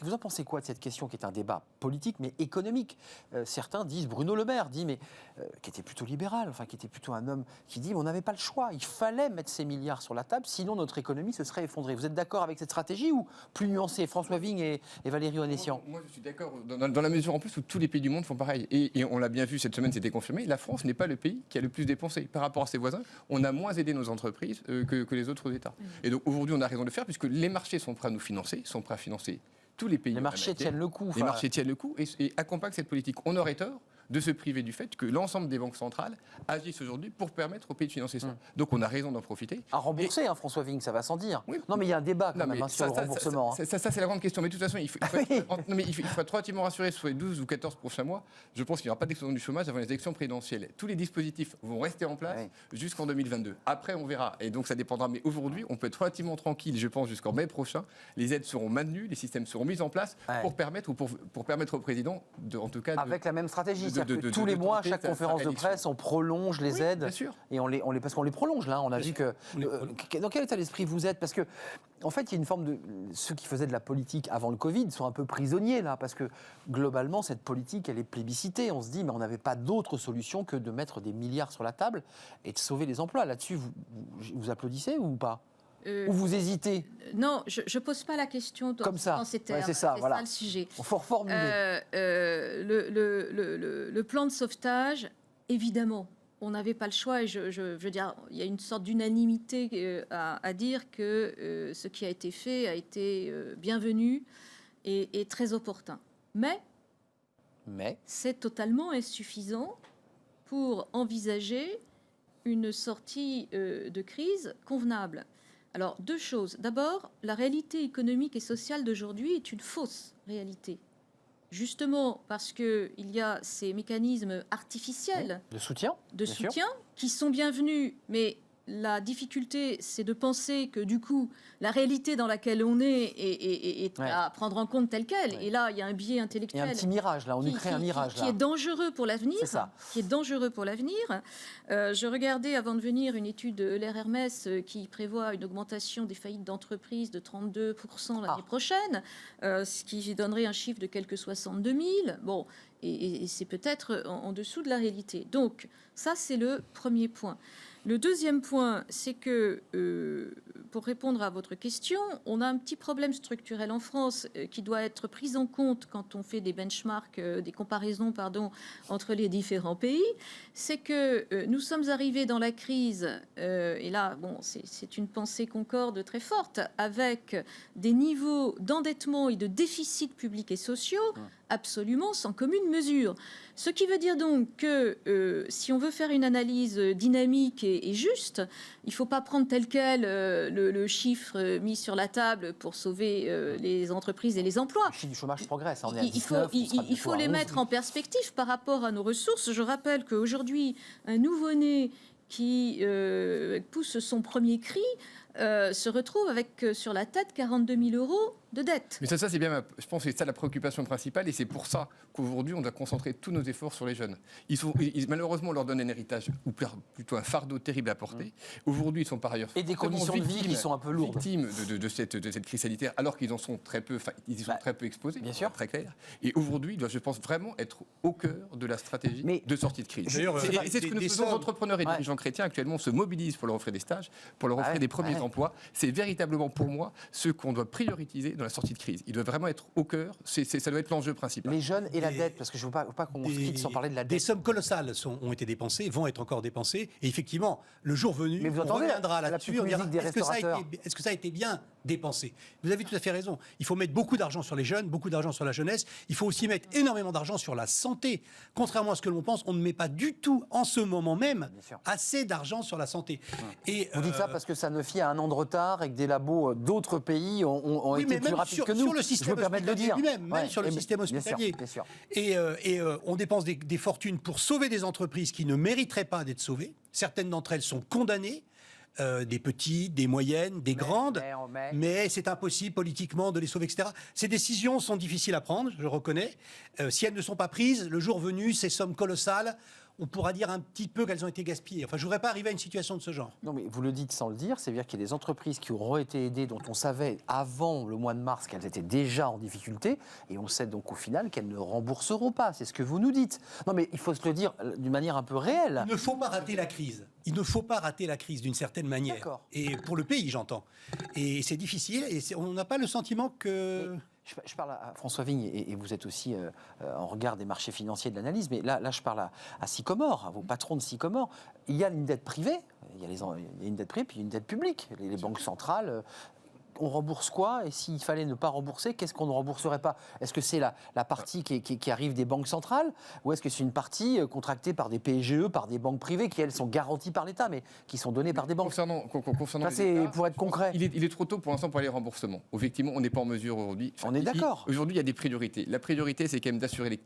Vous en pensez quoi de cette question qui est un débat politique mais économique? Certains disent, Bruno Le Maire dit, qui était plutôt libéral, enfin qui était plutôt un homme qui dit, on n'avait pas le choix, il fallait mettre ces milliards sur la table, sinon notre économie se serait effondrée. Vous êtes d'accord avec cette stratégie ou plus nuancée? François Vigne et Valérie Onessian. Moi, je suis d'accord dans la mesure en plus où tous les pays du monde font pareil. Et on l'a bien vu cette semaine, c'était confirmé. La France n'est pas le pays qui a le plus dépensé par rapport à ses voisins. On a moins aidé nos entreprises que les autres États. Et donc aujourd'hui, on a raison de le faire puisque les marchés sont prêts à nous financer, sont prêts à financer tous les pays. Les marchés tiennent le coup. Les marchés tiennent le coup et accompagnent cette politique. On aurait tort de se priver du fait que l'ensemble des banques centrales agissent aujourd'hui pour permettre aux pays de financer ça. Donc on a raison d'en profiter. À rembourser, François Vigne, ça va sans dire. Oui. Non, mais il y a un débat quand même sur le remboursement. Ça, c'est la grande question. Mais de toute façon, il faut être relativement rassuré sur les 12 ou 14 prochains mois. Je pense qu'il n'y aura pas d'explosion du chômage avant les élections présidentielles. Tous les dispositifs vont rester en place jusqu'en 2022. Après, on verra. Et donc ça dépendra. Mais aujourd'hui, on peut être relativement tranquille, je pense, jusqu'en mai prochain. Les aides seront maintenues, les systèmes seront mis en place pour permettre au président, en tout cas... Avec la même stratégie. Tous les mois, à chaque conférence de presse, on prolonge les aides. Bien sûr. Et parce qu'on les prolonge, là. On a vu que... dans quel état d'esprit vous êtes? Parce que, en fait, il y a une forme de... Ceux qui faisaient de la politique avant le Covid sont un peu prisonniers, là. Parce que, globalement, cette politique, elle est plébiscitée. On se dit, mais on n'avait pas d'autre solution que de mettre des milliards sur la table et de sauver les emplois. Là-dessus, vous applaudissez ou pas? Ou vous hésitez? Non, je ne pose pas la question comme ça. Dans ces termes. C'est ça, voilà. Ça le sujet. Il faut reformuler. Le plan de sauvetage, évidemment, on n'avait pas le choix. Et je veux dire, il y a une sorte d'unanimité à dire que ce qui a été fait a été bienvenu et très opportun. Mais c'est totalement insuffisant pour envisager une sortie de crise convenable. Alors, deux choses. D'abord, la réalité économique et sociale d'aujourd'hui est une fausse réalité. Justement parce qu'il y a ces mécanismes artificiels de soutien qui sont bienvenus, mais la difficulté, c'est de penser que du coup, la réalité dans laquelle on est à prendre en compte telle qu'elle. Et là, il y a un biais intellectuel. Il y a un petit mirage, là. On nous crée un mirage, là. Qui est dangereux pour l'avenir. C'est ça. Qui est dangereux pour l'avenir. Je regardais avant de venir une étude de Euler Hermès qui prévoit une augmentation des faillites d'entreprises de 32% l'année prochaine, ce qui donnerait un chiffre de quelques 62 000. Bon, et c'est peut-être en dessous de la réalité. Donc, ça, c'est le premier point. Le deuxième point, c'est que, pour répondre à votre question, on a un petit problème structurel en France qui doit être pris en compte quand on fait des benchmarks, des comparaisons, entre les différents pays. C'est que nous sommes arrivés dans la crise, et là, c'est une pensée concorde très forte, avec des niveaux d'endettement et de déficit publics et sociaux absolument sans commune mesure. Ce qui veut dire donc que si on veut faire une analyse dynamique et juste, il ne faut pas prendre tel quel le chiffre mis sur la table pour sauver les entreprises et les emplois. Le chiffre du chômage progresse. On est à il faut les mettre en perspective par rapport à nos ressources. Je rappelle qu'aujourd'hui, un nouveau-né qui pousse son premier cri se retrouve avec sur la tête 42 000 euros de dette. Mais ça c'est bien, je pense que c'est ça la préoccupation principale et c'est pour ça qu'aujourd'hui on doit concentrer tous nos efforts sur les jeunes. Malheureusement on leur donne un héritage ou plutôt un fardeau terrible à porter. Aujourd'hui ils sont par ailleurs et des conditions de vie qui sont un peu lourdes. Victimes de cette crise sanitaire alors qu'ils en sont très peu, très peu exposés. Bien sûr. Très clair. Et aujourd'hui ils doivent, je pense, vraiment être au cœur de la stratégie de sortie de crise. Et c'est ce que nos entrepreneurs et dirigeants chrétiens actuellement se mobilisent pour leur offrir des stages, pour leur offrir des premiers emplois. C'est véritablement pour moi ce qu'on doit prioriser dans la sortie de crise. Il doit vraiment être au cœur. Ça doit être l'enjeu principal. Les jeunes et la dette, parce que je ne veux pas qu'on se quitte sans parler de la dette. Des sommes colossales ont été dépensées, vont être encore dépensées. Et effectivement, le jour venu, on reviendra là-dessus. Est-ce que ça a été bien dépensé? Vous avez tout à fait raison. Il faut mettre beaucoup d'argent sur les jeunes, beaucoup d'argent sur la jeunesse. Il faut aussi mettre énormément d'argent sur la santé. Contrairement à ce que l'on pense, on ne met pas du tout en ce moment même assez d'argent sur la santé. Et, vous dites ça parce que Sanofi a un an de retard et que des labos d'autres pays ont été plus rapides que nous. Sur le système hospitalier lui-même, même sur le système hospitalier. Bien sûr. Et on dépense des fortunes pour sauver des entreprises qui ne mériteraient pas d'être sauvées. Certaines d'entre elles sont condamnées. Des petites, des moyennes, des grandes, mais c'est impossible politiquement de les sauver, etc. Ces décisions sont difficiles à prendre, je reconnais. Si elles ne sont pas prises, le jour venu, ces sommes colossales, on pourra dire un petit peu qu'elles ont été gaspillées. Enfin, je ne voudrais pas arriver à une situation de ce genre. Non, mais vous le dites sans le dire, c'est-à-dire qu'il y a des entreprises qui auront été aidées, dont on savait avant le mois de mars qu'elles étaient déjà en difficulté, et on sait donc au final qu'elles ne rembourseront pas. C'est ce que vous nous dites. Non, mais il faut se le dire d'une manière un peu réelle. Il ne faut pas rater la crise. Il ne faut pas rater la crise d'une certaine manière. D'accord. Et pour le pays, j'entends. Et c'est difficile, et on n'a pas le sentiment que... Je parle à François Vigne, et vous êtes aussi en regard des marchés financiers de l'analyse, mais là je parle à Sycomore, à vos patrons de Sycomore. Il y a une dette privée, il y a une dette privée, puis une dette publique. Les banques centrales... on rembourse quoi? Et s'il fallait ne pas rembourser, qu'est-ce qu'on ne rembourserait pas? Est-ce que c'est la partie qui arrive des banques centrales? Ou est-ce que c'est une partie contractée par des PGE, par des banques privées, qui elles sont garanties par l'État, mais qui sont données par des banques? Concernant ça, c'est pour être concret. Il est trop tôt pour l'instant pour les remboursements. Effectivement, on n'est pas en mesure aujourd'hui. On est d'accord. Aujourd'hui, il y a des priorités. La priorité, c'est quand même d'assurer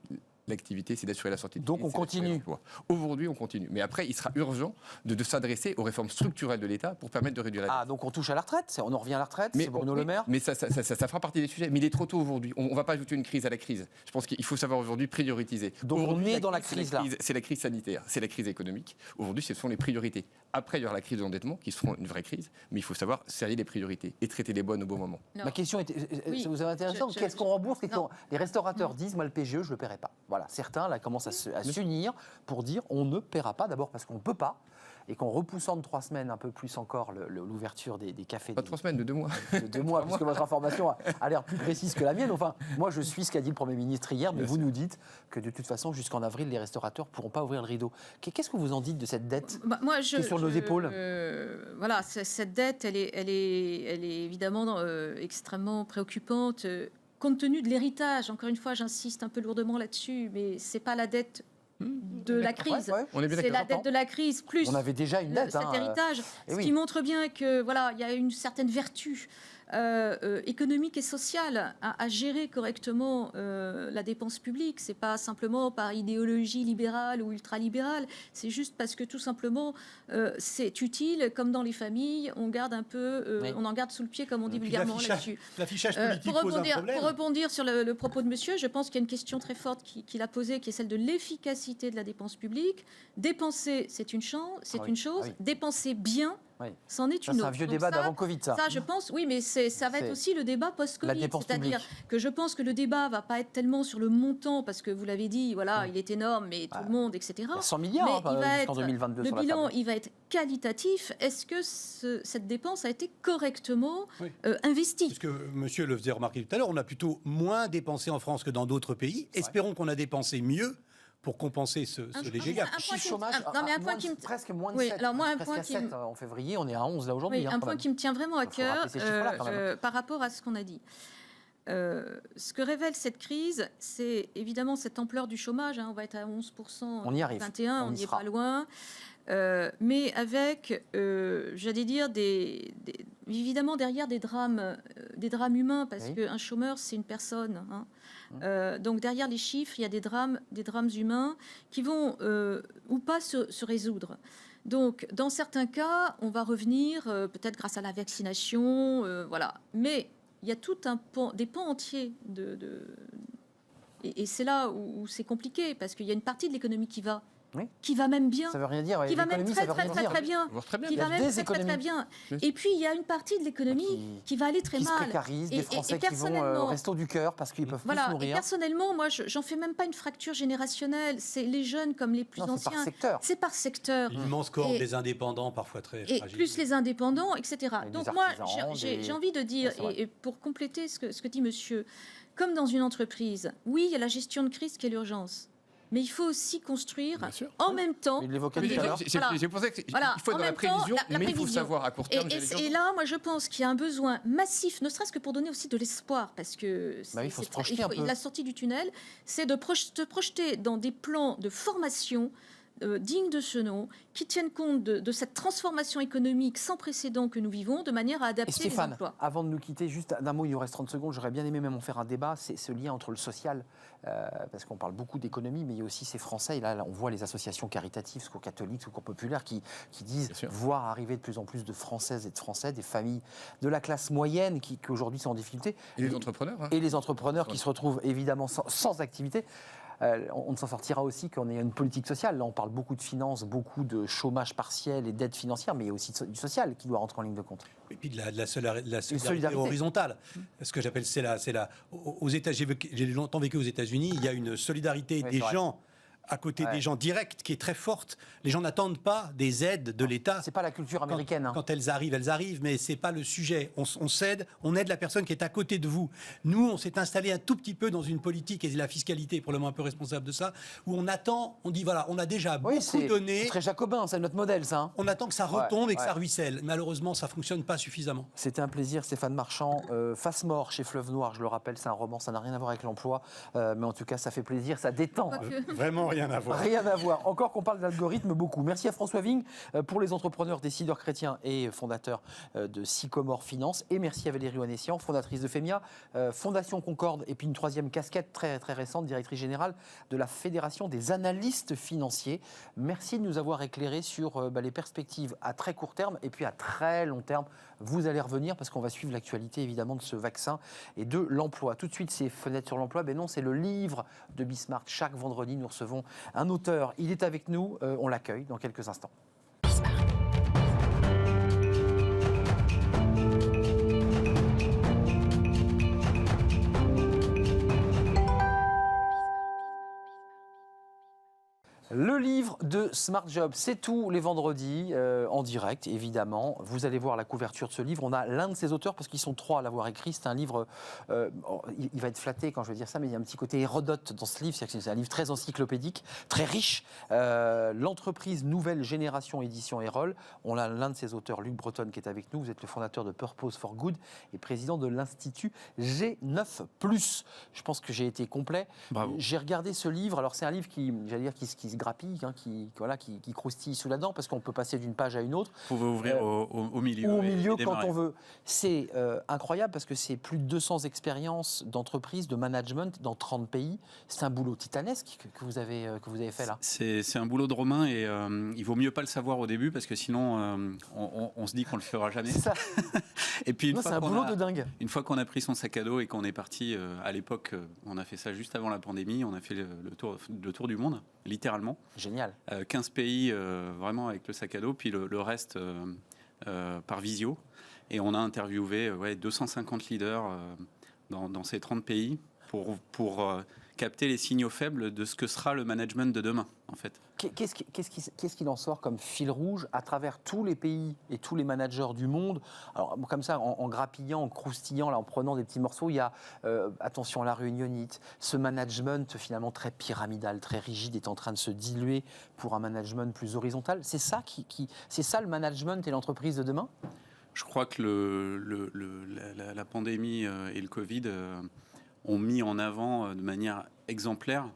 l'activité, c'est d'assurer la sortie de crise. Donc on continue. Aujourd'hui, on continue. Mais après, il sera urgent de s'adresser aux réformes structurelles de l'État pour permettre de réduire la dette. Ah, donc on touche à la retraite? On en revient à la retraite? C'est Bruno Le Maire? Mais ça fera partie des sujets. Mais il est trop tôt aujourd'hui. On ne va pas ajouter une crise à la crise. Je pense qu'il faut savoir aujourd'hui prioriser. Donc on est dans la crise là. C'est la crise sanitaire, c'est la crise économique. Aujourd'hui, ce sont les priorités. Après, il y aura la crise de l'endettement, qui seront une vraie crise. Mais il faut savoir serrer les priorités et traiter les bonnes au bon moment. Ma question était, ça vous intéresse? Qu'est-ce qu'on rembourse? Les restaurateurs disent, moi le PGE, je ne le paierai pas. Voilà, certains là commencent à s'unir pour dire, on ne paiera pas, d'abord parce qu'on ne peut pas, et qu'en repoussant de 3 semaines un peu plus encore l'ouverture des cafés... Pas de 3 semaines, de 2 mois. De 2 mois, puisque votre information a l'air plus précise que la mienne. Enfin, moi, je suis ce qu'a dit le Premier ministre hier, mais vous nous dites que de toute façon, jusqu'en avril, les restaurateurs ne pourront pas ouvrir le rideau. Qu'est-ce que vous en dites de cette dette qui est sur nos épaules? Voilà, cette dette, elle est évidemment extrêmement préoccupante, compte tenu de l'héritage. Encore une fois, j'insiste un peu lourdement là-dessus, mais ce n'est pas la dette de la crise. C'est la dette de la crise plus on avait déjà une dette, cet héritage, ce qui montre bien que voilà, il y a une certaine vertu économique et sociale à gérer correctement la dépense publique. C'est pas simplement par idéologie libérale ou ultralibérale, c'est juste parce que tout simplement c'est utile, comme dans les familles, on garde un peu, on en garde sous le pied, comme on dit vulgairement là-dessus. L'affichage politique pose un problème. Pour rebondir sur le propos de monsieur, je pense qu'il y a une question très forte qu'il a posée, qui est celle de l'efficacité de la dépense publique. Dépenser, c'est une chose. Dépenser bien, c'en est une autre. C'est un vieux débat d'avant Covid, ça. Ça, je pense, oui, mais ça va être aussi le débat post-Covid. C'est-à-dire que je pense que le débat va pas être tellement sur le montant, parce que vous l'avez dit, voilà, il est énorme, mais tout le monde, etc. Il y a 100 milliards jusqu'en 2022 le sur la bilan, table. il va être qualitatif. Est-ce que cette dépense a été correctement investie? Parce que monsieur le faisait remarquer tout à l'heure, on a plutôt moins dépensé en France que dans d'autres pays. Espérons qu'on a dépensé mieux pour compenser ce léger gap. Presque moins de 7. Alors moi, un point qui en février, on est à 11 là aujourd'hui. Oui, un point qui me tient vraiment à cœur par rapport à ce qu'on a dit. Ce que révèle cette crise, c'est évidemment cette ampleur du chômage. On va être à 11% en 2021, on n'y est pas loin. Mais avec, j'allais dire, évidemment derrière des drames humains, parce qu'un chômeur, c'est une personne. Donc derrière les chiffres, il y a des drames humains qui vont ou pas se résoudre. Donc dans certains cas, on va revenir, peut-être grâce à la vaccination, voilà. Mais il y a tout des pans entiers et c'est là où c'est compliqué, parce qu'il y a une partie de l'économie qui va même bien. Ça veut rien dire. Qui va même très bien. Qui va même très bien. Et puis il y a une partie de l'économie qui va aller très mal. Qui se précarise, des Français qui vont au resto du cœur parce qu'ils peuvent plus se nourrir. Et personnellement, moi, j'en fais même pas une fracture générationnelle. C'est les jeunes comme les plus anciens. C'est par secteur. L'immense cohorte des indépendants, parfois très et fragiles. Plus les indépendants, etc. Donc moi, j'ai envie de dire, et pour compléter ce que dit monsieur, comme dans une entreprise, oui, il y a la gestion de crise qui est l'urgence. Mais il faut aussi construire en même temps. J'ai pensé qu'il faut être dans la prévision, mais il faut savoir à court terme. Et là, moi, je pense qu'il y a un besoin massif, ne serait-ce que pour donner aussi de l'espoir, parce que la sortie du tunnel, c'est de te projeter dans des plans de formation dignes de ce nom, qui tiennent compte de cette transformation économique sans précédent que nous vivons, de manière à adapter les emplois. Avant de nous quitter, juste d'un mot, il nous reste 30 secondes, j'aurais bien aimé même en faire un débat, c'est ce lien entre le social, parce qu'on parle beaucoup d'économie, mais il y a aussi ces Français, et là on voit les associations caritatives, secours catholique, secours populaire, qui disent voir arriver de plus en plus de Françaises et de Français, des familles de la classe moyenne qui aujourd'hui sont en difficulté. Et les entrepreneurs. Et les entrepreneurs qui se retrouvent évidemment sans activité. on ne s'en sortira aussi qu'on ait une politique sociale. Là, on parle beaucoup de finances, beaucoup de chômage partiel et d'aide financière, mais il y a aussi du social qui doit rentrer en ligne de compte. Et puis de la solidarité horizontale. Ce que j'appelle, aux j'ai longtemps vécu aux États-Unis, il y a une solidarité des gens à côté des gens directs qui est très forte. Les gens n'attendent pas des aides de l'État. C'est pas la culture américaine. Quand elles arrivent, mais c'est pas le sujet. On aide la personne qui est à côté de vous. Nous, on s'est installé un tout petit peu dans une politique, et la fiscalité est probablement un peu responsable de ça, où on attend, on dit voilà, on a déjà beaucoup donné. C'est très jacobin, c'est notre modèle, ça. On attend que ça retombe et que ça ruisselle. Malheureusement, ça fonctionne pas suffisamment. C'était un plaisir, Stéphane Marchand. Face mort chez Fleuve Noir, je le rappelle, c'est un roman, ça n'a rien à voir avec l'emploi, mais en tout cas, ça fait plaisir, ça détend. Vraiment rien à voir. Rien à voir. Encore qu'on parle d'algorithme beaucoup. Merci à François Vigne pour les entrepreneurs, décideurs chrétiens et fondateur de Sycomore Finance. Et merci à Valérie Oanessian, fondatrice de FEMIA, Fondation Concorde. Et puis une troisième casquette très, très récente, directrice générale de la Fédération des analystes financiers. Merci de nous avoir éclairé sur les perspectives à très court terme et puis à très long terme. Vous allez revenir parce qu'on va suivre l'actualité évidemment de ce vaccin et de l'emploi. Tout de suite, c'est Fenêtres sur l'emploi. Ben non, c'est le livre de Bismarck. Chaque vendredi, nous recevons un auteur. Il est avec nous. On l'accueille dans quelques instants. Le livre de Smart Job, c'est tous les vendredis, en direct, évidemment. Vous allez voir la couverture de ce livre. On a l'un de ses auteurs, parce qu'ils sont trois à l'avoir écrit. C'est un livre, il va être flatté quand je vais dire ça, mais il y a un petit côté Hérodote dans ce livre. C'est un livre très encyclopédique, très riche. L'entreprise Nouvelle Génération Édition Erol. On a l'un de ses auteurs, Luc Breton, qui est avec nous. Vous êtes le fondateur de Purpose for Good et président de l'Institut G9+. Je pense que j'ai été complet. Bravo. J'ai regardé ce livre. Alors, c'est un livre qui se grappille, qui croustille sous la dent, parce qu'on peut passer d'une page à une autre. Vous pouvez ouvrir au milieu. Ou au milieu quand on veut. C'est incroyable parce que c'est plus de 200 expériences d'entreprise, de management dans 30 pays. C'est un boulot titanesque que vous avez fait là. C'est un boulot de Romain et il vaut mieux pas le savoir au début parce que sinon on se dit qu'on le fera jamais. C'est ça. Et puis c'est un boulot de dingue. Une fois qu'on a pris son sac à dos et qu'on est parti, à l'époque, on a fait ça juste avant la pandémie, on a fait le tour du monde, littéralement. Génial. 15 pays vraiment avec le sac à dos, puis le reste par visio. Et on a interviewé 250 leaders dans ces 30 pays pour capter les signaux faibles de ce que sera le management de demain, en fait. Qu'est-ce qu'il en sort comme fil rouge à travers tous les pays et tous les managers du monde? Alors, comme ça, en grappillant, en croustillant, là, en prenant des petits morceaux, il y a, attention à la réunionite, ce management finalement très pyramidal, très rigide est en train de se diluer pour un management plus horizontal. C'est ça, c'est ça le management et l'entreprise de demain? Je crois que la pandémie et le Covid ont mis en avant de manière exemplaire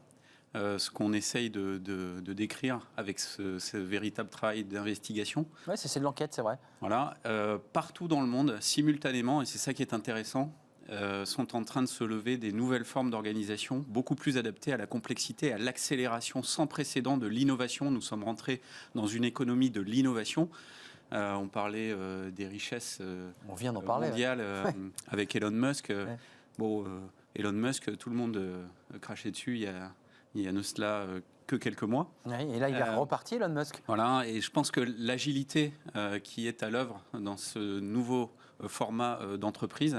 ce qu'on essaye de décrire avec ce véritable travail d'investigation. Oui, c'est de l'enquête, c'est vrai. Voilà, partout dans le monde, simultanément, et c'est ça qui est intéressant, sont en train de se lever des nouvelles formes d'organisation, beaucoup plus adaptées à la complexité, à l'accélération sans précédent de l'innovation. Nous sommes rentrés dans une économie de l'innovation. On parlait des richesses on vient d'en parler, mondiales avec Elon Musk. Elon Musk, tout le monde crachait dessus il y a de cela que quelques mois. Oui, et là, il est reparti, Elon Musk. Voilà, et je pense que l'agilité qui est à l'œuvre dans ce nouveau format d'entreprise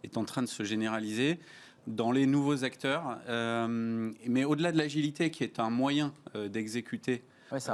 est en train de se généraliser dans les nouveaux acteurs. Mais au-delà de l'agilité, qui est un moyen d'exécuter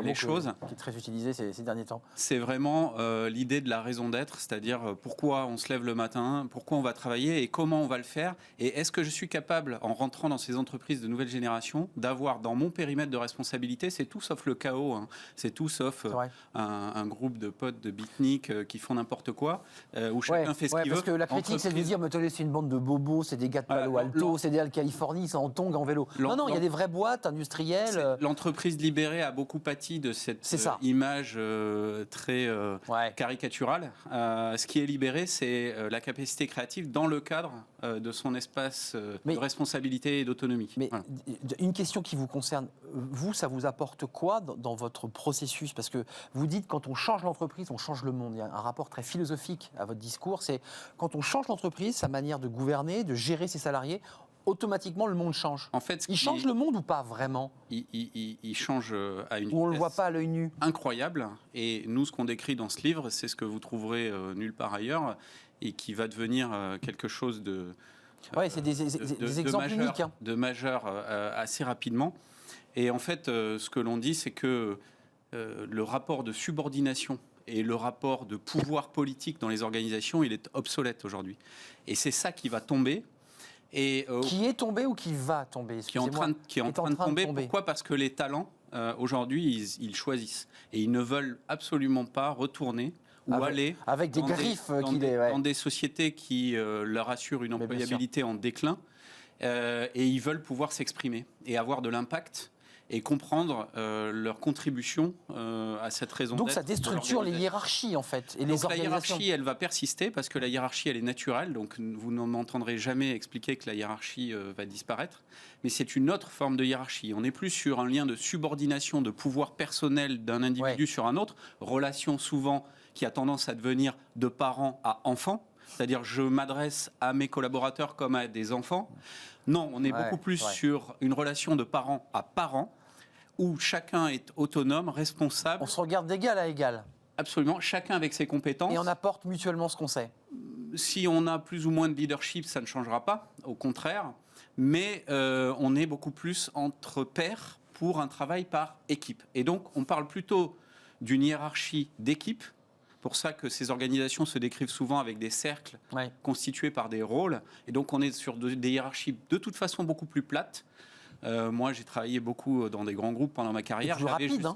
les choses, qui est très utilisé ces derniers temps. C'est vraiment l'idée de la raison d'être, c'est-à-dire pourquoi on se lève le matin, pourquoi on va travailler et comment on va le faire. Et est-ce que je suis capable, en rentrant dans ces entreprises de nouvelle génération, d'avoir dans mon périmètre de responsabilité, c'est tout sauf le chaos, hein, c'est tout sauf un groupe de potes de beatnik qui font n'importe quoi, où chacun fait ce qu'il veut. Parce que la critique, c'est de dire, mais c'est une bande de bobos, c'est des gars de Palo Alto, c'est des gars de Californie, ils sont en tongs, en vélo. Non, il y a des vraies boîtes industrielles. L'entreprise libérée a beaucoup pâti de cette image très caricaturale. Ce qui est libéré, c'est la capacité créative dans le cadre de son espace de responsabilité et d'autonomie. Mais une question qui vous concerne, vous, ça vous apporte quoi dans votre processus? Parce que vous dites, quand on change l'entreprise, on change le monde. Il y a un rapport très philosophique à votre discours, c'est quand on change l'entreprise, sa manière de gouverner, de gérer ses salariés, automatiquement le monde change. En fait, il change le monde ou pas vraiment? Il change à une Ou on le vitesse voit pas à l'œil nu? incroyable. Et nous, ce qu'on décrit dans ce livre, c'est ce que vous trouverez nulle part ailleurs et qui va devenir quelque chose de... Ouais, c'est des exemples uniques. Hein. De majeur assez rapidement. Et en fait, ce que l'on dit, c'est que le rapport de subordination et le rapport de pouvoir politique dans les organisations, il est obsolète aujourd'hui. Et c'est ça qui va tomber. Et, qui est tombé ou qui va tomber? Qui est en train de tomber. Pourquoi? Parce que les talents, aujourd'hui, ils choisissent. Et ils ne veulent absolument pas retourner ou aller avec des griffes dans des sociétés qui leur assurent une employabilité en déclin. Et ils veulent pouvoir s'exprimer et avoir de l'impact et comprendre leur contribution à cette raison d'être. Donc ça déstructure les hiérarchies en fait et les organisations. La hiérarchie, elle va persister parce que la hiérarchie, elle est naturelle. Donc vous ne m'entendrez jamais expliquer que la hiérarchie va disparaître. Mais c'est une autre forme de hiérarchie. On n'est plus sur un lien de subordination, de pouvoir personnel d'un individu sur un autre. Relation souvent qui a tendance à devenir de parent à enfant. C'est-à-dire je m'adresse à mes collaborateurs comme à des enfants. Non, on est beaucoup plus sur une relation de parent à parent, où chacun est autonome, responsable. On se regarde d'égal à égal. Absolument, chacun avec ses compétences. Et on apporte mutuellement ce qu'on sait. Si on a plus ou moins de leadership, ça ne changera pas, au contraire. Mais on est beaucoup plus entre pairs pour un travail par équipe. Et donc, on parle plutôt d'une hiérarchie d'équipe. Pour ça que ces organisations se décrivent souvent avec des cercles constitués par des rôles. Et donc, on est sur des hiérarchies de toute façon beaucoup plus plates. Moi, j'ai travaillé beaucoup dans des grands groupes pendant ma carrière. Plus rapide,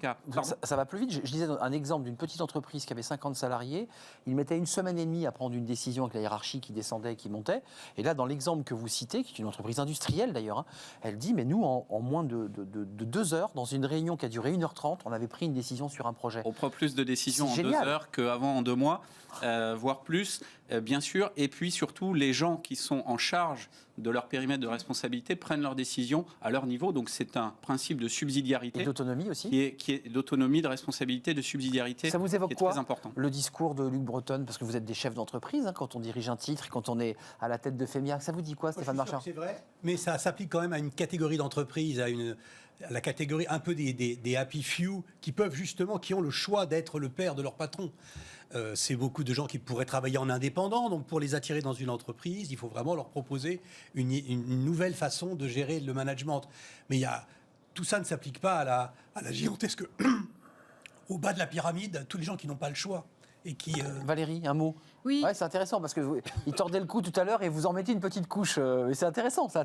ça va plus vite. Je disais un exemple d'une petite entreprise qui avait 50 salariés. Il mettait 1 semaine et demie à prendre une décision avec la hiérarchie qui descendait et qui montait. Et là, dans l'exemple que vous citez, qui est une entreprise industrielle d'ailleurs, elle dit, mais nous, en moins de 2 heures, dans une réunion qui a duré 1h30, on avait pris une décision sur un projet. On prend plus de décisions en 2 heures qu'avant en 2 mois, voire plus, bien sûr. Et puis surtout, les gens qui sont en charge de leur périmètre de responsabilité prennent leurs décisions à leur niveau. Donc c'est un principe de subsidiarité. Et d'autonomie aussi. Qui est d'autonomie, de responsabilité, de subsidiarité. Ça vous évoque qui est quoi, très important. Le discours de Luc Breton, parce que vous êtes des chefs d'entreprise, quand on dirige un titre, quand on est à la tête de FEMIA. Ça vous dit quoi, Stéphane Marchand? C'est vrai, mais ça s'applique quand même à une catégorie d'entreprise, à la catégorie un peu des happy few qui peuvent justement, qui ont le choix d'être le père de leur patron. C'est beaucoup de gens qui pourraient travailler en indépendant. Donc, pour les attirer dans une entreprise, il faut vraiment leur proposer une nouvelle façon de gérer le management. Mais tout ça ne s'applique pas à la gigantesque... au bas de la pyramide, tous les gens qui n'ont pas le choix. Et qui, Valérie, un mot? Oui. Ouais, c'est intéressant parce que il tordait le cou tout à l'heure et vous en mettez une petite couche. Et c'est intéressant ça.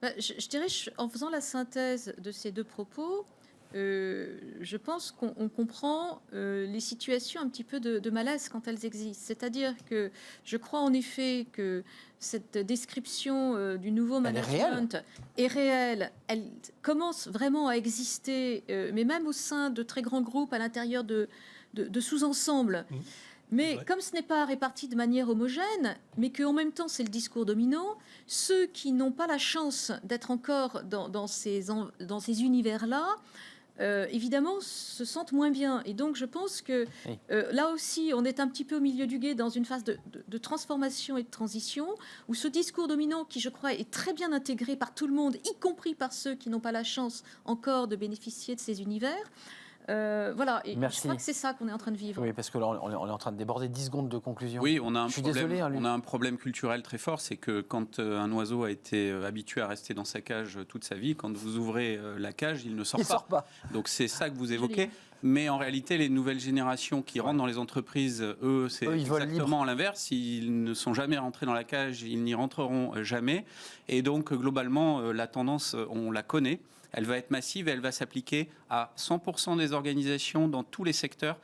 Je dirais, en faisant la synthèse de ces deux propos, je pense qu'on comprend les situations un petit peu de malaise quand elles existent. C'est-à-dire que je crois en effet que cette description du nouveau management est réelle. Elle commence vraiment à exister, mais même au sein de très grands groupes, à l'intérieur de sous-ensembles. Mais comme ce n'est pas réparti de manière homogène, mais qu'en même temps c'est le discours dominant, ceux qui n'ont pas la chance d'être encore dans ces univers-là, évidemment, se sentent moins bien. Et donc, je pense que là aussi, on est un petit peu au milieu du gué dans une phase de transformation et de transition, où ce discours dominant, qui, je crois, est très bien intégré par tout le monde, y compris par ceux qui n'ont pas la chance encore de bénéficier de ces univers. Voilà, et je crois que c'est ça qu'on est en train de vivre. Oui, parce que là, on est en train de déborder 10 secondes de conclusion. Oui, on a un problème culturel très fort, c'est que quand un oiseau a été habitué à rester dans sa cage toute sa vie, quand vous ouvrez la cage, il ne sort pas. Donc c'est ça que vous évoquez. Mais en réalité, les nouvelles générations qui rentrent dans les entreprises, c'est exactement l'inverse. Ils ne sont jamais rentrés dans la cage, ils n'y rentreront jamais. Et donc, globalement, la tendance, on la connaît. Elle va être massive et elle va s'appliquer à 100% des organisations dans tous les secteurs.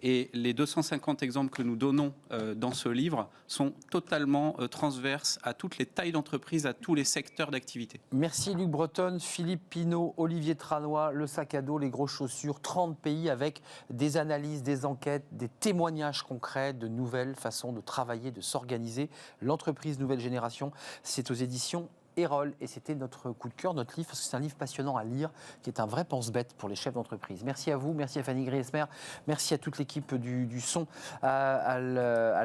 Et les 250 exemples que nous donnons dans ce livre sont totalement transverses à toutes les tailles d'entreprise, à tous les secteurs d'activité. Merci Luc Breton, Philippe Pinault, Olivier Tranois, le sac à dos, les grosses chaussures, 30 pays avec des analyses, des enquêtes, des témoignages concrets de nouvelles façons de travailler, de s'organiser. L'entreprise nouvelle génération, c'est aux éditions Erol. Et c'était notre coup de cœur, notre livre, parce que c'est un livre passionnant à lire, qui est un vrai pense-bête pour les chefs d'entreprise. Merci à vous, merci à Fanny Griesmer, merci à toute l'équipe du son, à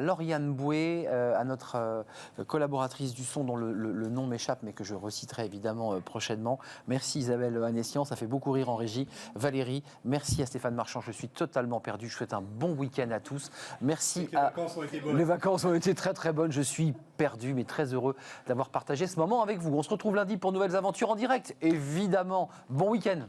Lauriane Boué, à notre collaboratrice du son dont le nom m'échappe, mais que je reciterai évidemment prochainement. Merci Isabelle Anessian, ça fait beaucoup rire en régie. Valérie, merci à Stéphane Marchand, je suis totalement perdu. Je souhaite un bon week-end à tous. Merci Les vacances ont été bonnes. Les vacances ont été très très bonnes. Je suis perdu, mais très heureux d'avoir partagé ce moment avec vous. On se retrouve lundi pour de nouvelles aventures en direct. Évidemment, bon week-end.